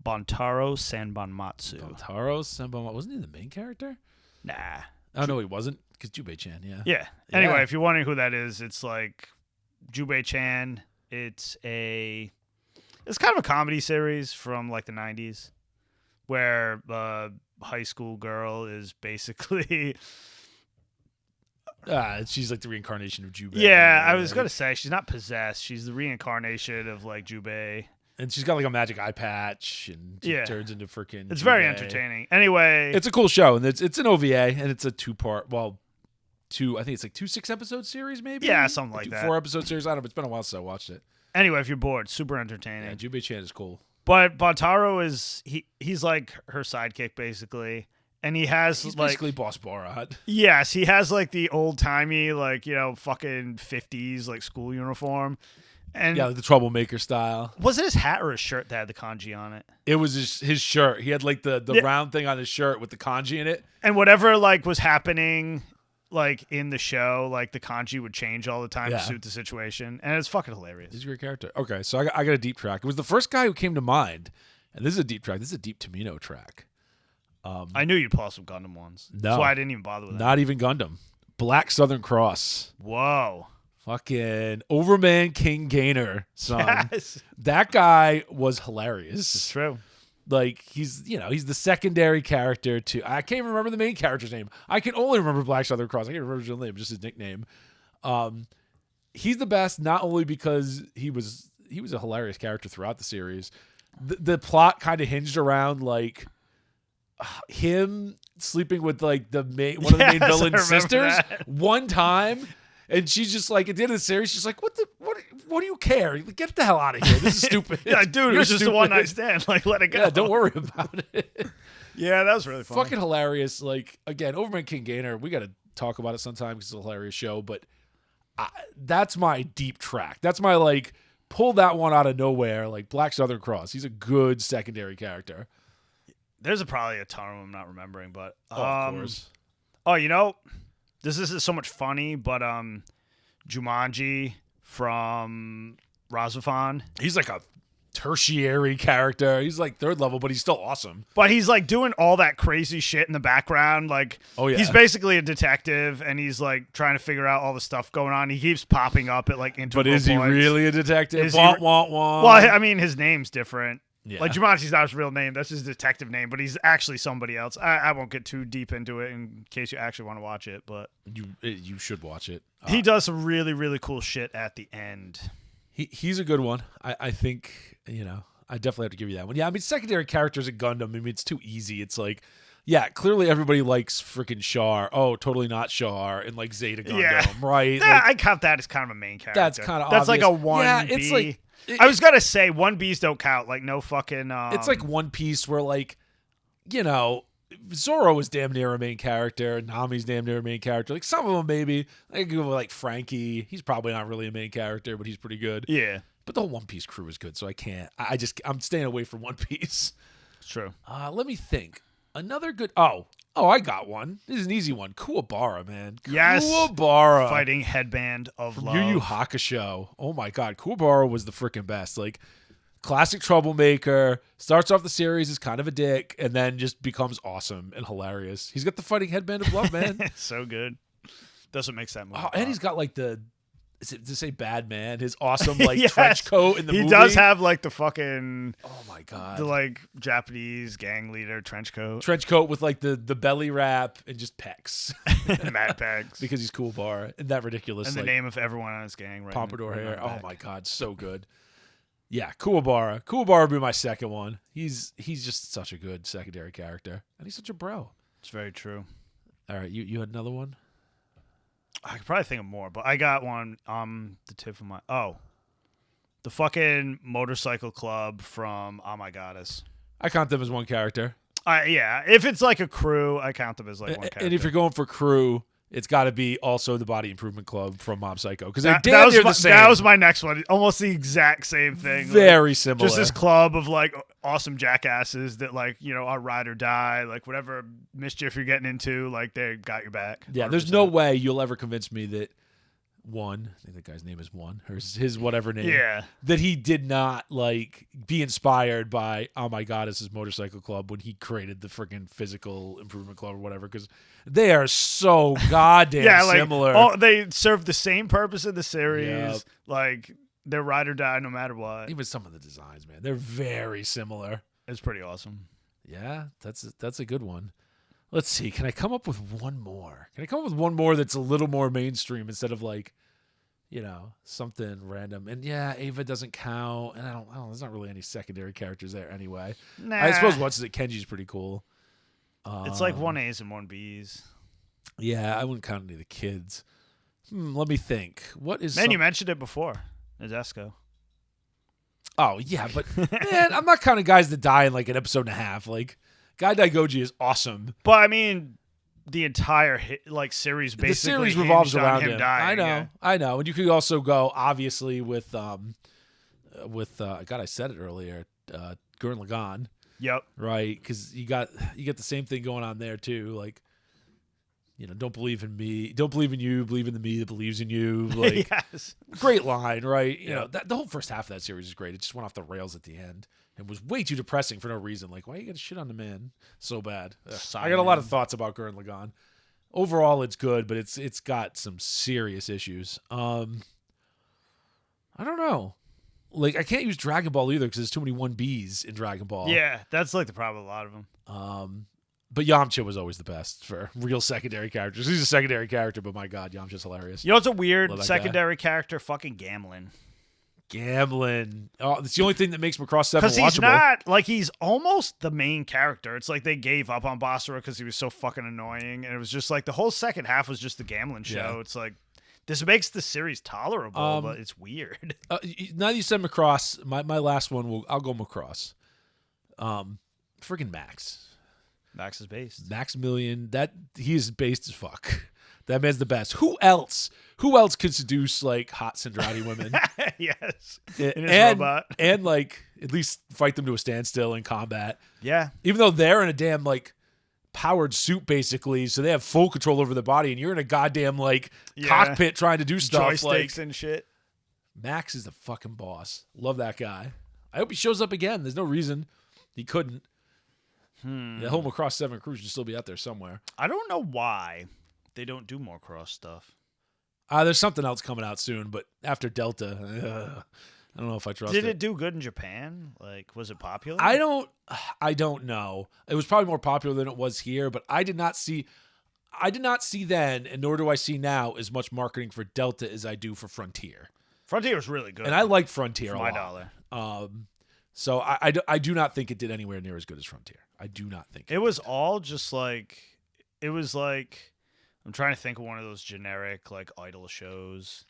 B: Bontaro Sanbanmatsu.
A: Bontaro Senbama. Wasn't he the main character?
B: Nah.
A: Oh, no, he wasn't, because Jubei-chan, yeah.
B: Yeah. Anyway, if you're wondering who that is, it's like Jubei-chan. It's kind of a comedy series from like the 90s where a high school girl is basically
A: she's like the reincarnation of Jubei.
B: Yeah, I was going to say she's not possessed. She's the reincarnation of like Jubei.
A: And she's got like a magic eye patch and she
B: Yeah.
A: turns into freaking
B: It's
A: Jubei.
B: very entertaining. Anyway,
A: It's a cool show, and it's an OVA, and it's a two-part, I think it's like 2 6-episode series, maybe?
B: Yeah, something like that.
A: 4-episode series. I don't know. It's been a while since I watched it.
B: anyway, if you're bored, super entertaining.
A: Yeah, Jubei-chan is cool.
B: But Bontaro is he's like her sidekick basically, and he has
A: He's
B: like
A: basically Boss Borat.
B: yes, he has like the old timey like fucking 50s like school uniform, and
A: Yeah, like the troublemaker style.
B: was it his hat or his shirt that had the kanji on it?
A: It was his shirt. He had like the round thing on his shirt with the kanji in it.
B: And whatever like was happening like in the show, like the kanji would change all the time
A: Yeah.
B: to suit the situation, and it's fucking hilarious.
A: He's a great character. Okay, so I got a deep track. It was the first guy who came to mind, and this is a deep track. This is a deep Tamino track.
B: I knew you'd pull out some Gundam ones.
A: No.
B: That's why I didn't even bother with that.
A: Not even Gundam. Black Southern Cross.
B: Whoa.
A: Fucking Overman King Gainer song.
B: Yes.
A: That guy was hilarious.
B: It's true.
A: Like he's the secondary character to I can't even remember the main character's name. I can only remember Black Southern Cross. I can't remember his real name, just his nickname. He's the best not only because he was a hilarious character throughout the series. The plot kind of hinged around like him sleeping with like one of the main
B: Yes, I
A: villain's
B: remember
A: sisters
B: that.
A: one time. And she's just like, at the end of the series, she's like, what do you care? Get the hell out of here. This is stupid.
B: Yeah, dude, it
A: You're
B: was just a
A: stupid.
B: one-night stand. Like, let it go.
A: Yeah, don't worry about it.
B: Yeah, that was really funny.
A: Fucking hilarious. Like, again, Overman King Gainer, we got to talk about it sometime because it's a hilarious show, but that's my deep track. That's my, like, pull that one out of nowhere, like Black Southern Cross. He's a good secondary character.
B: There's probably a ton of them I'm not remembering, but
A: Of course.
B: Oh, this isn't so much funny, but Jumanji from Razafan.
A: He's like a tertiary character. He's like third level, but he's still awesome.
B: But he's like doing all that crazy shit in the background. Like,
A: Oh, yeah.
B: he's basically a detective, and he's like trying to figure out all the stuff going on. He keeps popping up at like integral
A: But is he
B: points.
A: really a detective?
B: Is he
A: Wah, wah, wah.
B: Well, I mean, his name's different.
A: Yeah.
B: Like, Jumanji's not his real name. That's his detective name, but he's actually somebody else. I won't get too deep into it in case you actually want to watch it, but
A: you should watch it.
B: he does some really, really cool shit at the end.
A: He's a good one. I think, I definitely have to give you that one. Yeah, I mean, secondary characters in Gundam, I mean, it's too easy. It's like, yeah, clearly everybody likes freaking Char. Oh, totally not Char. And like Zeta Gundam, right?
B: I count that as kind of a main character.
A: That's kind of
B: That's
A: obvious.
B: like a 1B.
A: Yeah, it's like...
B: I was going to say 1Bs don't count. Like, no fucking...
A: it's like One Piece where, like, Zoro is damn near a main character. Nami's damn near a main character. Like, some of them maybe. I could go with, like, Frankie. He's probably not really a main character, but he's pretty good.
B: Yeah.
A: But the whole One Piece crew is good, so I can't. I'm staying away from One Piece.
B: It's true.
A: Let me think. Another good... Oh, I got one. This is an easy one. Kuwabara, man.
B: Yes.
A: Kuwabara.
B: Fighting headband of
A: From
B: love.
A: Yu Yu Hakusho. Oh, my God. Kuwabara was the freaking best. Like, classic troublemaker. Starts off the series as kind of a dick, and then just becomes awesome and hilarious. He's got the fighting headband of love, man.
B: So good. That's what makes that movie.
A: Oh, and he's got, like, to say bad man, his awesome, like,
B: Yes.
A: trench coat in the movie.
B: He does have, like, the fucking...
A: Oh, my God.
B: The, like, Japanese gang leader trench coat.
A: Trench coat with, like, the belly wrap and just pecs.
B: Mad pegs.
A: Because he's Kuwabara. And that ridiculous,
B: And the
A: like,
B: name of everyone on his gang. Right
A: pompadour
B: right
A: hair.
B: on the
A: Oh,
B: back.
A: my God. So good. Yeah, Kuwabara. Kuwabara would be my second one. He's just such a good secondary character. And he's such a bro.
B: It's very true.
A: All right, you had another one?
B: I could probably think of more, but I got one. The tip of my the fucking motorcycle club from Oh My Goddess.
A: I count them as one character.
B: Yeah, if it's like a crew, I count them as like one character.
A: And if you're going for crew, it's got to be also the Body Improvement Club from Mob Psycho. Because they're
B: that
A: damn
B: was
A: near
B: my,
A: the same.
B: That was my next one. Almost the exact same thing.
A: Very similar.
B: Just this club of like awesome jackasses that like, are ride or die. Like whatever mischief you're getting into, like they got your back.
A: Yeah,
B: 100%.
A: there's no way you'll ever convince me that One, I think the guy's name is One, or his whatever name.
B: Yeah.
A: That he did not like be inspired by Oh My God, it's his motorcycle club when he created the freaking physical improvement club or whatever, because they are so goddamn similar.
B: They serve the same purpose in the series.
A: Yep.
B: Like they're ride or die no matter what.
A: Even some of the designs, man, they're very similar.
B: It's pretty awesome.
A: Yeah, that's a good one. Let's see. Can I come up with one more? Can I come up with one more that's a little more mainstream instead of like, something random? And yeah, Ava doesn't count. And I don't there's not really any secondary characters there anyway.
B: Nah.
A: I suppose what's it? Kenji's pretty cool.
B: It's like 1As and 1Bs.
A: Yeah, I wouldn't count any of the kids. Let me think. What is?
B: Man, you mentioned it before. Esco.
A: Oh yeah, but man, I'm not counting guys that die in like an episode and a half. Like Guy Daigoji is awesome.
B: But I mean, the entire series basically
A: the series revolves
B: hinged on
A: around him.
B: dying.
A: I know. And you could also go obviously with God, I said it earlier, Gurren Lagann,
B: Yep.
A: right? Because you get the same thing going on there too. Like, don't believe in me, don't believe in you, believe in the me that believes in you. Like,
B: Yes.
A: great line, right?
B: Yeah.
A: The whole first half of that series is great. It just went off the rails at the end. It was way too depressing for no reason. Like, why you got to shit on the man so bad? I got a lot of thoughts about Gurren Lagann. Overall, it's good, but it's got some serious issues. I don't know. Like, I can't use Dragon Ball either because there's too many 1Bs in Dragon Ball.
B: Yeah, that's like the problem with a lot of them.
A: But Yamcha was always the best for real secondary characters. He's a secondary character, but my God, Yamcha's hilarious.
B: You know what's a weird
A: Love that
B: secondary character? Fucking Gamlin.
A: Gambling. Oh, it's the only thing that makes Macross 7 watchable.
B: Because he's not, he's almost the main character. It's like they gave up on Basara because he was so fucking annoying. And it was just like the whole second half was just the gambling show.
A: Yeah.
B: It's like, this makes the series tolerable, but it's weird.
A: Now that you said Macross, my last one, I'll go Macross. Friggin' Max.
B: Max is based.
A: Maximilian, he's based as fuck. That man's the best. Who else could seduce like hot Cinderati women?
B: Yes. In his robot.
A: And like at least fight them to a standstill in combat.
B: Yeah.
A: Even though they're in a damn like powered suit basically, so they have full control over their body, and you're in a goddamn cockpit trying to do stuff.
B: Joysticks and shit.
A: Max is the fucking boss. Love that guy. I hope he shows up again. There's no reason he couldn't. The Home Across 7 crew should still be out there somewhere.
B: I don't know why they don't do more cross stuff.
A: There's something else coming out soon, but after Delta, I don't know if I trust it.
B: Did it do good in Japan? Like, was it popular?
A: I don't know. It was probably more popular than it was here, but I did not see then, and nor do I see now, as much marketing for Delta as I do for Frontier.
B: Frontier was really good.
A: And I liked Frontier
B: for
A: a
B: my
A: lot.
B: dollar.
A: So I do not think it did anywhere near as good as Frontier. I do not think
B: it was all just like, it was like, I'm trying to think of one of those generic like idol shows,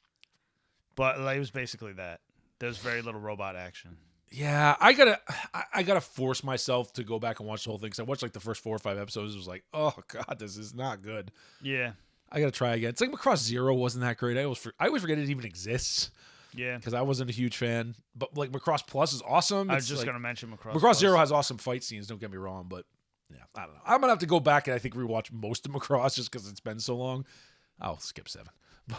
B: but like, it was basically that. There's very little robot action.
A: Yeah, I gotta force myself to go back and watch the whole thing. Cause I watched like the first 4 or 5 episodes. It was like, oh god, this is not good.
B: Yeah,
A: I gotta try again. It's like Macross Zero wasn't that great. I always forget it even exists.
B: Yeah,
A: because I wasn't a huge fan. But like Macross Plus is awesome.
B: I was just gonna mention Macross.
A: Macross Zero has awesome fight scenes. Don't get me wrong, but yeah, I don't know. I'm gonna have to go back and I think rewatch most of Macross just because it's been so long. I'll skip 7.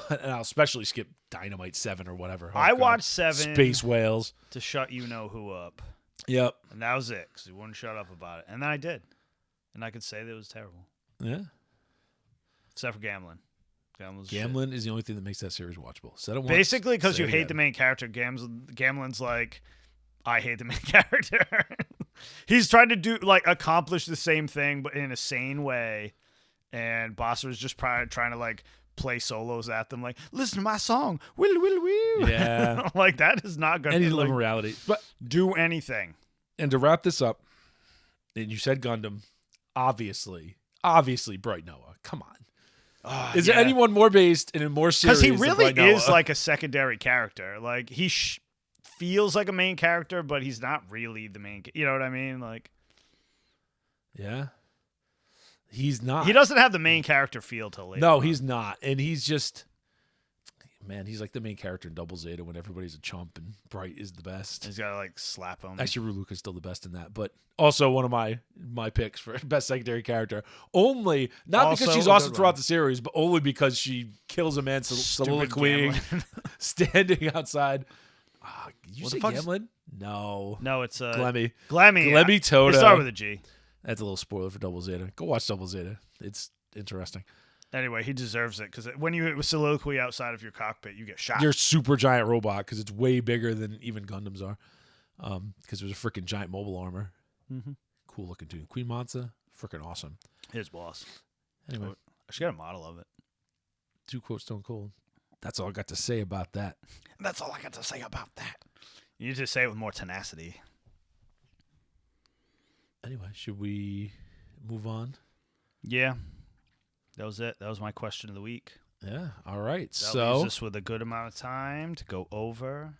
A: And I'll especially skip Dynamite 7 or whatever.
B: I watched 7.
A: Space Whales.
B: To shut you-know-who up.
A: Yep.
B: And that was it, because he wouldn't shut up about it. And then I did. And I could say that it was terrible.
A: Yeah.
B: Except for Gambling.
A: Gambling is the only thing that makes that series watchable. Said it once.
B: Basically, because you hate
A: again.
B: the main character, Gambling's like, I hate the main character. He's trying to accomplish the same thing, but in a sane way. And Boss was just trying to, play solos at them, listen to my song, will, will, will.
A: Yeah.
B: That is not going
A: to live in reality. But
B: do anything.
A: And to wrap this up, and you said Gundam, obviously Bright Noah. Come on. Is there anyone more based and more serious?
B: Because he really is
A: Noah?
B: A secondary character. He feels like a main character, but he's not really the main. You know what I mean?
A: Yeah. He's not.
B: He doesn't have the main character feel till later.
A: No, he's not. And he's just, man, he's like the main character in Double Zeta when everybody's a chump and Bright is the best.
B: He's got to slap him.
A: Actually, Ruluka's still the best in that. But also one of my picks for best secondary character. Only, not because she's awesome throughout the series, but only because she kills a man soliloquying, standing outside. Did you say Gamlin? No.
B: No, it's
A: Glemmy.
B: Glemmy
A: Toto.
B: They start with a G.
A: That's a little spoiler for Double Zeta. Go watch Double Zeta. It's interesting.
B: Anyway, he deserves it because when you soliloquy outside of your cockpit, you get shot.
A: You're a super giant robot because it's way bigger than even Gundams are. Because there's a freaking giant mobile armor.
B: Mm-hmm.
A: Cool looking too. Queen Mansa, freaking awesome.
B: His boss.
A: Anyway,
B: I should get a model of it.
A: 2 quotes Stone Cold. That's all I got to say about that.
B: That's all I got to say about that. You need to say it with more tenacity.
A: Anyway, should we move on?
B: Yeah. That was it. That was my question of the week.
A: Yeah. All right.
B: That leaves us with a good amount of time to go over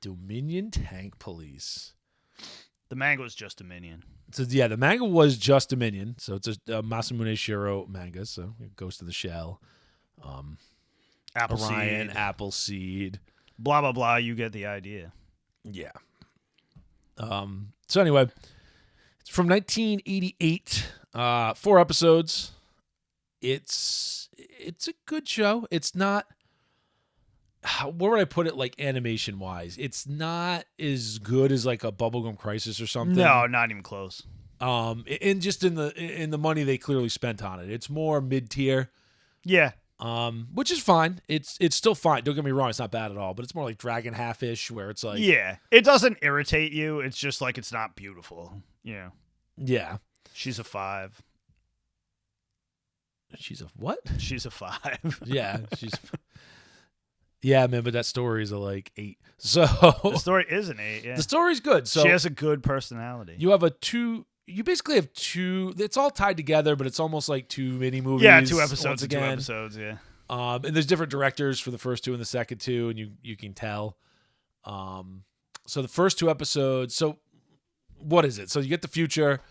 A: Dominion Tank Police.
B: The manga was just Dominion.
A: So yeah, the manga was just Dominion. So it's a Masamune Shirow manga. So it goes to the shell. Orion, Appleseed.
B: Blah, blah, blah. You get the idea.
A: Yeah. So anyway, it's from 1988. 4 episodes. It's a good show. It's not, where would I put it, animation wise? It's not as good as a Bubblegum Crisis or something.
B: No, not even close.
A: And just in the money they clearly spent on it, it's more mid tier.
B: Yeah.
A: Which is fine. It's still fine. Don't get me wrong. It's not bad at all. But it's more like Dragon Half-ish, where it's
B: yeah, it doesn't irritate you. It's just it's not beautiful. Yeah.
A: Yeah.
B: She's a 5.
A: She's a what?
B: She's a 5.
A: Yeah. Yeah, man. But that story is a 8. So
B: the story is an 8. Yeah.
A: The story's good. So
B: she has a good personality.
A: You have You basically have 2. It's all tied together, but it's almost like 2 mini movies.
B: Yeah, 2 episodes again. 2 episodes. Yeah.
A: And there's different directors for the first 2 and the second 2, and you can tell. So the first 2 episodes. So what is it? So you get the future.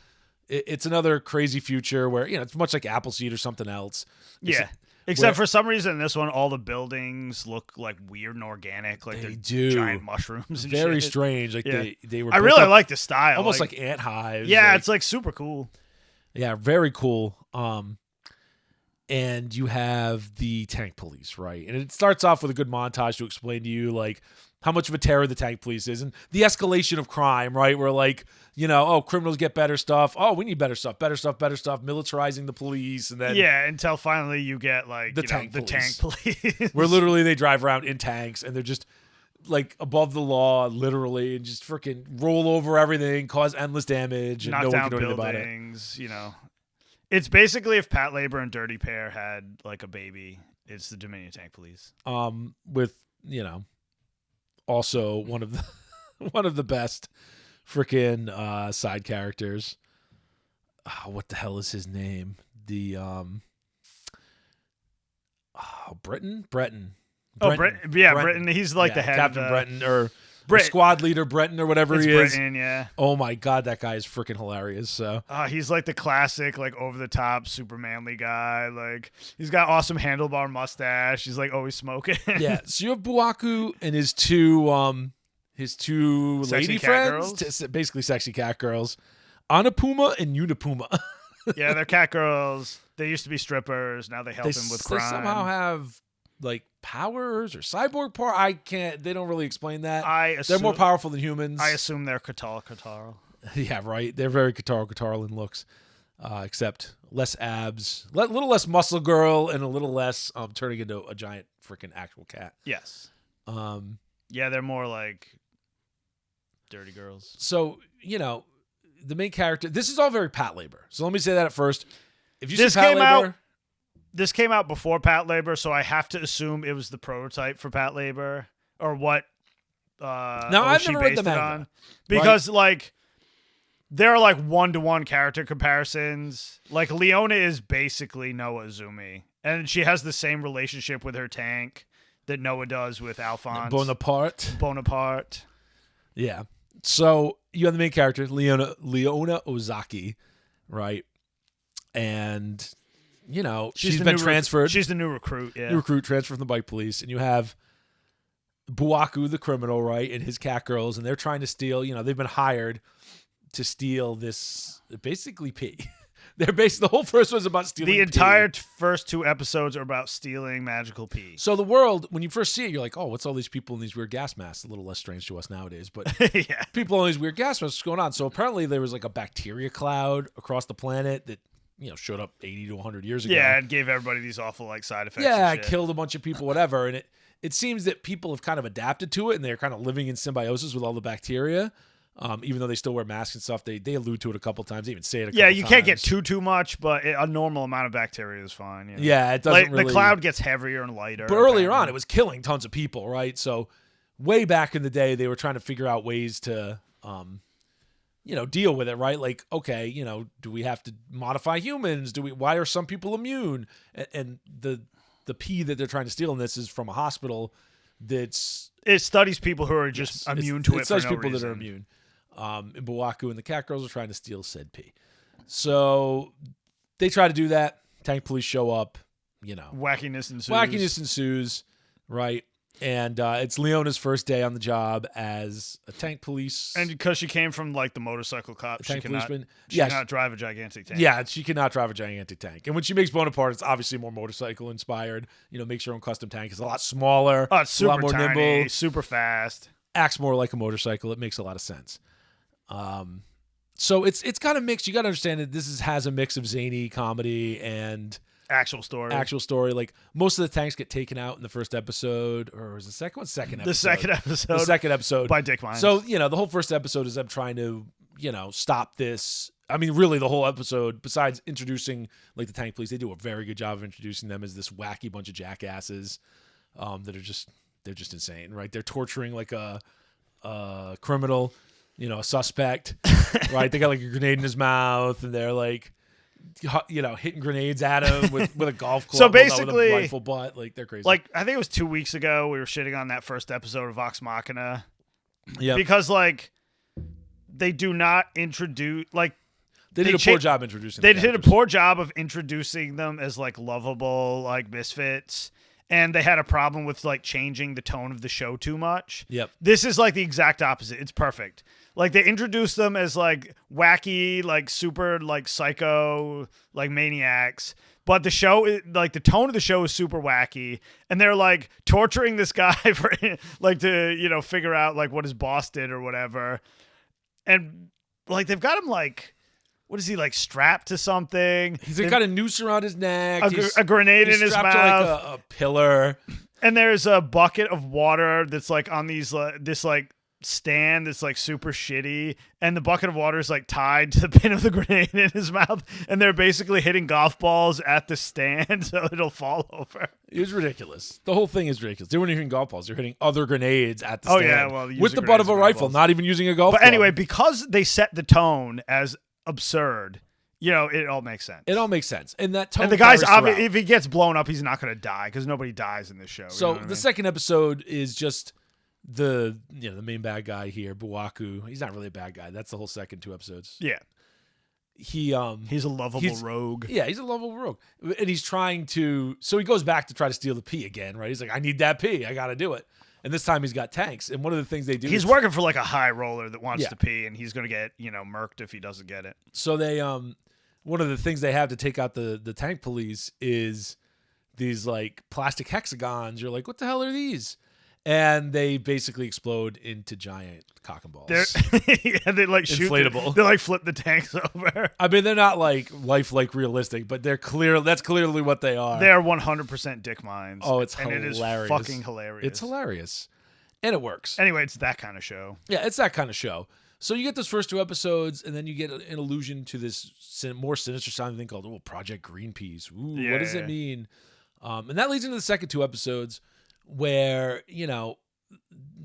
A: It's another crazy future where it's much like Appleseed or something else.
B: Yeah. Except for some reason in this one, all the buildings look weird and organic,
A: they do.
B: Giant mushrooms. And
A: very
B: shit.
A: strange.
B: Yeah.
A: They were.
B: I really like the style,
A: almost like ant hives.
B: Yeah, it's super cool.
A: Yeah, very cool. And you have the tank police, right? And it starts off with a good montage to explain to you, like, how much of a terror the tank police is and the escalation of crime, right? Where, like, criminals get better stuff. Oh, we need better stuff, militarizing the police. And then
B: until finally you get, like, the tank police.
A: Where literally they drive around in tanks and they're just, like, above the law, literally, and just freaking roll over everything, cause endless damage, and
B: knock
A: no one
B: down
A: can do anything
B: buildings, It's basically if Pat Labor and Dirty Pair had, like, a baby, it's the Dominion Tank Police.
A: With, also one of the best freaking side characters. Oh, what the hell is his name? The Breton.
B: Breton. He's like the head
A: Captain
B: of
A: Breton or squad leader Breton or whatever he is.
B: Breton, yeah.
A: Oh my God, that guy is freaking hilarious. So
B: he's like the classic, like, over the top, super manly guy. Like, he's got awesome handlebar mustache. He's, like, always smoking.
A: Yeah. So you have Buaku and his two lady friends, basically sexy cat girls, Anapuma and Unipuma.
B: Yeah, they're cat girls. They used to be strippers. Now they help him with crime.
A: They somehow have, like, powers or cyborg power. They don't really explain that. They're more powerful than humans.
B: I assume they're Katara.
A: Yeah, right. They're very Katara in looks, except less abs, a little less muscle girl, and a little less turning into a giant freaking actual cat.
B: Yes. Yeah, they're more like dirty girls.
A: So, the main character, this is all very Pat Labor. So let me say that at first. If you see Pat Labor...
B: This came out before Pat Labor, so I have to assume it was the prototype for Pat Labor, or what
A: now, I've never read the manga.
B: On. Because, like, there are, like, one-to-one character comparisons. Like, Leona is basically Noah Izumi, and she has the same relationship with her tank that Noah does with Alphonse. Bonaparte. Yeah.
A: So, you have the main character, Leona Ozaki, right? And... she's been transferred.
B: She's the new recruit, yeah.
A: New recruit, transferred from the bike police. And you have Buaku, the criminal, right, and his cat girls, and they're trying to steal, they've been hired to steal this, basically pee. The whole first one's about stealing
B: the entire first two episodes are about stealing magical pee.
A: So the world, when you first see it, you're like, oh, what's all these people in these weird gas masks? A little less strange to us nowadays, but
B: yeah.
A: People in these weird gas masks, what's going on? So apparently there was, like, a bacteria cloud across the planet that showed up 80 to 100 years ago.
B: Yeah, it gave everybody these awful, like, side effects.
A: Yeah, it killed a bunch of people, whatever. And it seems that people have kind of adapted to it, and they're kind of living in symbiosis with all the bacteria. Even though they still wear masks and stuff, they allude to it a couple times. They even say it a couple times.
B: Yeah, you can't get too much, but a normal amount of bacteria is fine.
A: Yeah, it doesn't really...
B: The cloud gets heavier and lighter.
A: But earlier on, it was killing tons of people, right? So way back in the day, they were trying to figure out ways to... deal with it, right? Like, okay, do we have to modify humans? Why are some people immune? And the pee that they're trying to steal in this is from a hospital it
B: studies people who are just immune to it. It studies
A: for no people
B: reason.
A: That are immune. And Buaku and the cat girls are trying to steal said pee. So they try to do that. Tank police show up,
B: Wackiness
A: ensues, right? And it's Leona's first day on the job as a tank police.
B: And because she came from, like, the motorcycle cop, she cannot drive a gigantic tank.
A: Yeah, she cannot drive a gigantic tank. And when she makes Bonaparte, it's obviously more motorcycle inspired. Makes her own custom tank. It's a lot smaller.
B: Oh, it's super
A: a lot more
B: tiny,
A: nimble.
B: super fast.
A: Acts more like a motorcycle. It makes a lot of sense. So it's kind of mixed. You got to understand that this has a mix of zany comedy and... Actual story. Like, most of the tanks get taken out in the first episode, or was the second one?
B: The second episode. By Dick Vines.
A: So, the whole first episode is them trying to, stop this. I mean, really, the whole episode, besides introducing, like, the tank police, they do a very good job of introducing them as this wacky bunch of jackasses that are they're just insane, right? They're torturing, like, a criminal, a suspect, right? They got, like, a grenade in his mouth, and they're, like... hitting grenades at him with a golf club.
B: So basically,
A: with a rifle butt, like, they're crazy.
B: Like, I think it was 2 weeks ago we were shitting on that first episode of Vox Machina.
A: Yeah,
B: because, like, they do not introduce, like,
A: they did a poor job introducing.
B: They did a poor job of introducing them as, like, lovable, like, misfits, and they had a problem with like changing the tone of the show too much.
A: Yep.
B: This is like the exact opposite. It's perfect. Like they introduce them as like wacky, like super like psycho, like maniacs. But the show, like the tone of the show is super wacky, and they're like torturing this guy for like to figure out like what his boss did or whatever, and like they've got him like. What is he, like, strapped to something?
A: He's got a noose around his neck.
B: A grenade in his mouth.
A: To like a pillar.
B: And there's a bucket of water that's, like, on this, like, stand that's, like, super shitty. And the bucket of water is, like, tied to the pin of the grenade in his mouth. And they're basically hitting golf balls at the stand so it'll fall over.
A: It was ridiculous. The whole thing is ridiculous. They weren't even hitting golf balls. They're hitting other grenades at the stand.
B: Oh, yeah, well,
A: with the butt of a rifle, not even using a golf ball.
B: But anyway, because they set the tone as absurd, it all makes sense.
A: It all makes sense. And that tone.
B: And the guy's obvious. If he gets blown up, he's not going to die because nobody dies in this show.
A: So the second episode is just the main bad guy here, Buwaku. He's not really a bad guy. That's the whole second 2 episodes.
B: Yeah. He's a lovable rogue.
A: Yeah, he's a lovable rogue. And he's trying to, so he goes back to try to steal the pee again, right? He's like, I need that pee. I got to do it. And this time he's got tanks. And one of the things they do
B: he's working for like a high roller that wants to pee, and he's going to get, murked if he doesn't get it.
A: So they, one of the things they have to take out the tank police is these like plastic hexagons. You're like, what the hell are these? And they basically explode into giant cock and balls.
B: They like shoot.
A: Inflatable.
B: They like flip the tanks over.
A: I mean, they're not like lifelike realistic, but they're clear. That's clearly what they are.
B: They're 100% dick mines.
A: Oh, it's
B: and
A: hilarious.
B: it is fucking hilarious.
A: It's hilarious, and it works.
B: Anyway, it's that kind of show.
A: Yeah, it's that kind of show. So you get those first 2 episodes, and then you get an allusion to this more sinister sounding thing called Project Greenpeace. Ooh, what does it mean? And that leads into the second 2 episodes. Where they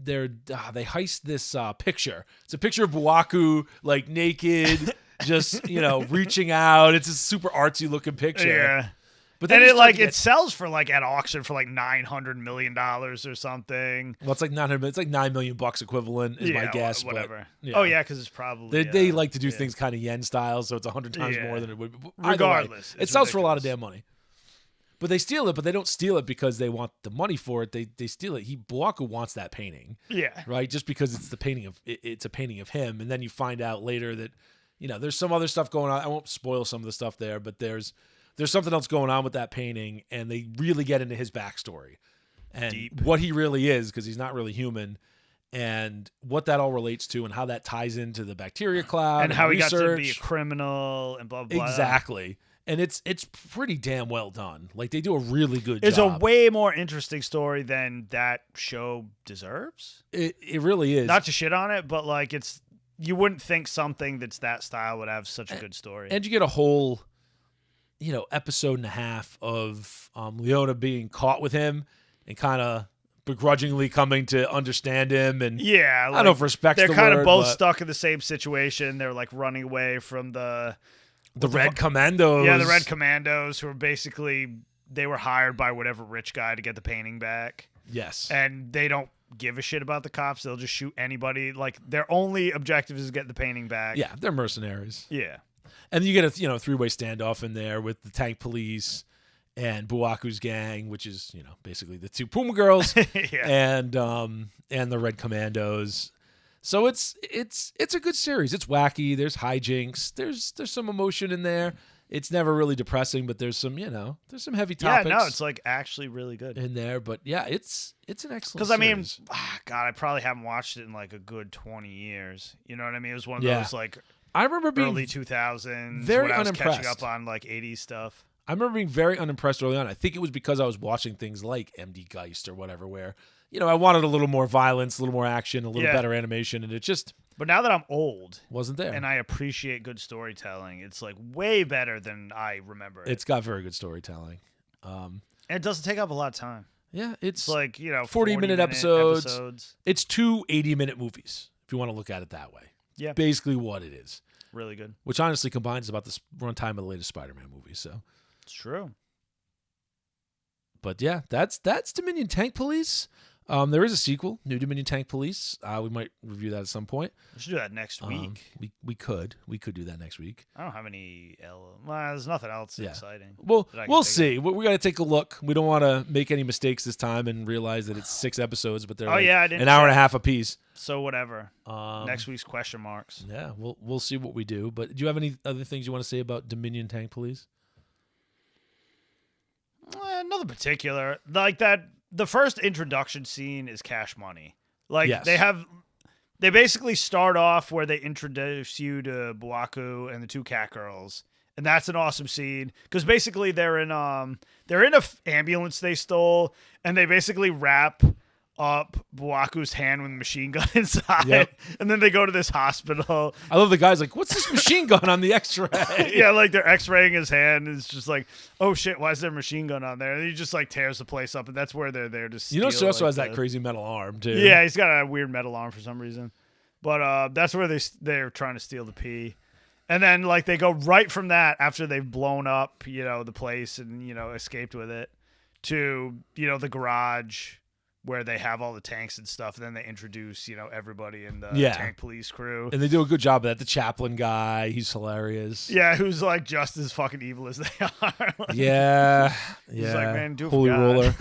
A: heist this picture. It's a picture of Buwaku like naked, just reaching out. It's a super artsy looking picture.
B: Yeah,
A: but then
B: it sells for like at auction for like $900 million or something.
A: Well, it's like $900. It's like $9 million equivalent is my guess.
B: Whatever.
A: But,
B: Oh yeah, because it's probably
A: they like to do things kind of yen style, so it's 100 times more than it would.
B: Regardless,
A: it sells for a lot of damn money. But they steal it, but they don't steal it because they want the money for it. They steal it. Buwaku wants that painting.
B: Yeah.
A: Right? Just because it's a painting of him. And then you find out later that, there's some other stuff going on. I won't spoil some of the stuff there, but there's something else going on with that painting, and they really get into his backstory. And what he really is, because he's not really human, and what that all relates to and how that ties into the bacteria cloud.
B: And how he
A: research.
B: got to be a criminal and blah, blah, blah.
A: Exactly. And it's pretty damn well done. Like, they do a really good job.
B: It's a way more interesting story than that show deserves.
A: It really is.
B: Not to shit on it, but like you wouldn't think something that's that style would have such a good story.
A: And you get a whole, episode and a half of Leona being caught with him and kind of begrudgingly coming to understand him. And
B: yeah,
A: I don't know if respect's the word.
B: They're kind of both stuck in the same situation. They're like running away from the
A: Red Commandos.
B: Yeah, the Red Commandos, who were basically, they were hired by whatever rich guy to get the painting back.
A: Yes.
B: And they don't give a shit about the cops. They'll just shoot anybody. Like, their only objective is to get the painting back.
A: Yeah, they're mercenaries.
B: Yeah.
A: And you get a 3-way standoff in there with the tank police and Buwaku's gang, which is, basically the 2 Puma girls and the Red Commandos. So it's a good series. It's wacky. There's hijinks. There's some emotion in there. It's never really depressing, but there's some heavy topics.
B: Yeah, no, it's like actually really good
A: in there. But yeah, it's an excellent.
B: Because I mean, God, I probably haven't watched it in like a good 20 years. You know what I mean? It was one of those like
A: I remember being
B: early 2000s
A: very
B: when I was
A: unimpressed.
B: catching up on like 80s stuff.
A: I remember being very unimpressed early on. I think it was because I was watching things like MD Geist or whatever, where I wanted a little more violence, a little more action, a little better animation, and it just.
B: But now that I'm old,
A: wasn't there,
B: and I appreciate good storytelling, it's like way better than I remember.
A: It's got very good storytelling,
B: and it doesn't take up a lot of time.
A: Yeah, it's
B: like
A: 40-minute episodes. It's 2 80-minute movies if you want to look at it that way.
B: Yeah,
A: basically what it is.
B: Really good.
A: Which honestly combines about the runtime of the latest Spider-Man movie. So
B: it's true.
A: But yeah, that's Dominion Tank Police. There is a sequel, New Dominion Tank Police. We might review that at some point.
B: We should do that next week.
A: We could do that next week.
B: I don't have any. There's nothing else exciting.
A: Well, we'll see. We got to take a look. We don't want to make any mistakes this time and realize that it's 6 episodes, but they're an hour and a half apiece.
B: So whatever. Next week's question marks.
A: Yeah, we'll see what we do. But do you have any other things you want to say about Dominion Tank Police?
B: Nothing particular. Like that. The first introduction scene is Cash Money. Like
A: yes.
B: They basically start off where they introduce you to Buaku and the 2 cat girls, and that's an awesome scene because basically they're in a ambulance they stole, and they basically wrap up Buaku's hand with a machine gun inside, and then they go to this hospital.
A: I love the guy's like, "What's this machine gun on the X-ray?"
B: Yeah, like they're X-raying his hand, and it's just like, "Oh shit, why is there a machine gun on there?" And he just like tears the place up, and that's where they're there to steal.
A: He also has that crazy metal arm too.
B: Yeah, he's got a weird metal arm for some reason, but that's where they're trying to steal the P. And then like they go right from that after they've blown up, the place and escaped with it to the garage where they have all the tanks and stuff. And then they introduce, everybody in the tank police crew.
A: And they do a good job of that. The chaplain guy, he's hilarious.
B: Yeah, who's like just as fucking evil as they are.
A: Yeah.
B: He's like, man, do it
A: Holy
B: for
A: roller.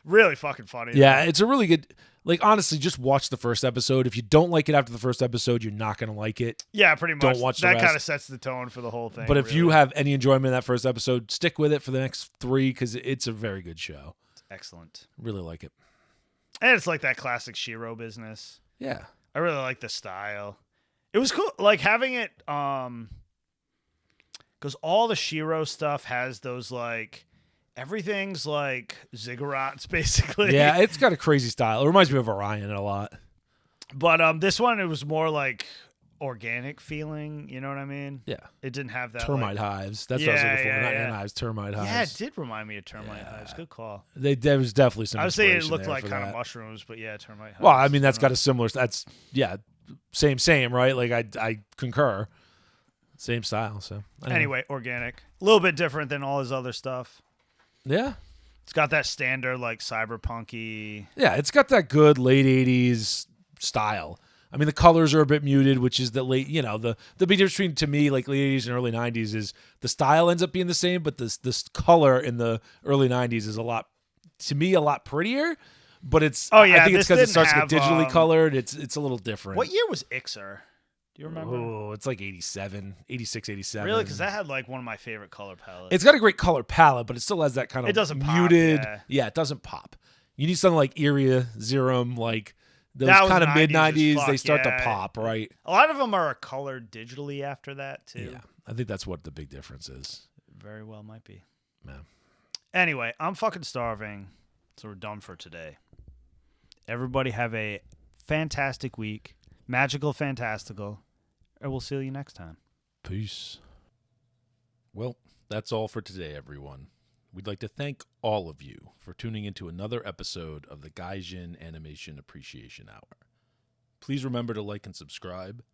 B: Really fucking funny.
A: Yeah, it's a really good, like, honestly, just watch the first episode. If you don't like it after the first episode, you're not going to like it.
B: Yeah, pretty much.
A: Don't watch the
B: that
A: rest.
B: kind of sets the tone for the whole thing.
A: But if you have any enjoyment in that first episode, stick with it for the next 3 because it's a very good show.
B: Excellent.
A: Really like it.
B: And it's like that classic Shirow business.
A: Yeah.
B: I really like the style. It was cool, like having it, because all the Shirow stuff has those like, everything's like ziggurats basically.
A: Yeah, it's got a crazy style. It reminds me of Orion a lot.
B: But this one, it was more like organic feeling. You know what I mean?
A: Yeah.
B: It didn't have that
A: termite hives. That's what I was looking for. Not ant-hives, termite hives.
B: Yeah, it did remind me of termite hives. Good call.
A: There was definitely some.
B: I would say it
A: inspiration
B: looked
A: there
B: like
A: for
B: kind
A: that.
B: of mushrooms, but yeah, termite hives.
A: Well, I mean, that's got a similar. That's same, right? Like I concur. Same style. So
B: anyway, organic, a little bit different than all his other stuff.
A: Yeah.
B: It's got that standard like cyberpunky.
A: Yeah, it's got that good late 80s style. I mean, the colors are a bit muted, which is the late, the big difference between, to me, like late 80s and early 90s is the style ends up being the same, but this color in the early 90s is a lot prettier, but it's, I think it's because it starts to get digitally colored. It's a little different.
B: What year was Ixer? Do you remember?
A: Oh, it's like 87, 86, 87.
B: Really? Because that had like one of my favorite color palettes.
A: It's got a great color palette, but it still has that kind of
B: it doesn't
A: muted.
B: Pop,
A: yeah, it doesn't pop. You need something like Iria, Zerum, like those kind of mid 90s. They start to pop, right?
B: A lot of them are colored digitally after that too.
A: Yeah, I think that's what the big difference is.
B: Very well might be.
A: Yeah.
B: Anyway, I'm fucking starving, so we're done for today. Everybody have a fantastic week, magical, fantastical. And we'll see you next time.
A: Peace. Well, that's all for today, everyone. We'd like to thank all of you for tuning into another episode of the Gaijin Animation Appreciation Hour. Please remember to like and subscribe,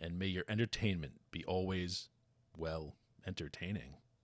A: and may your entertainment be always, well, entertaining.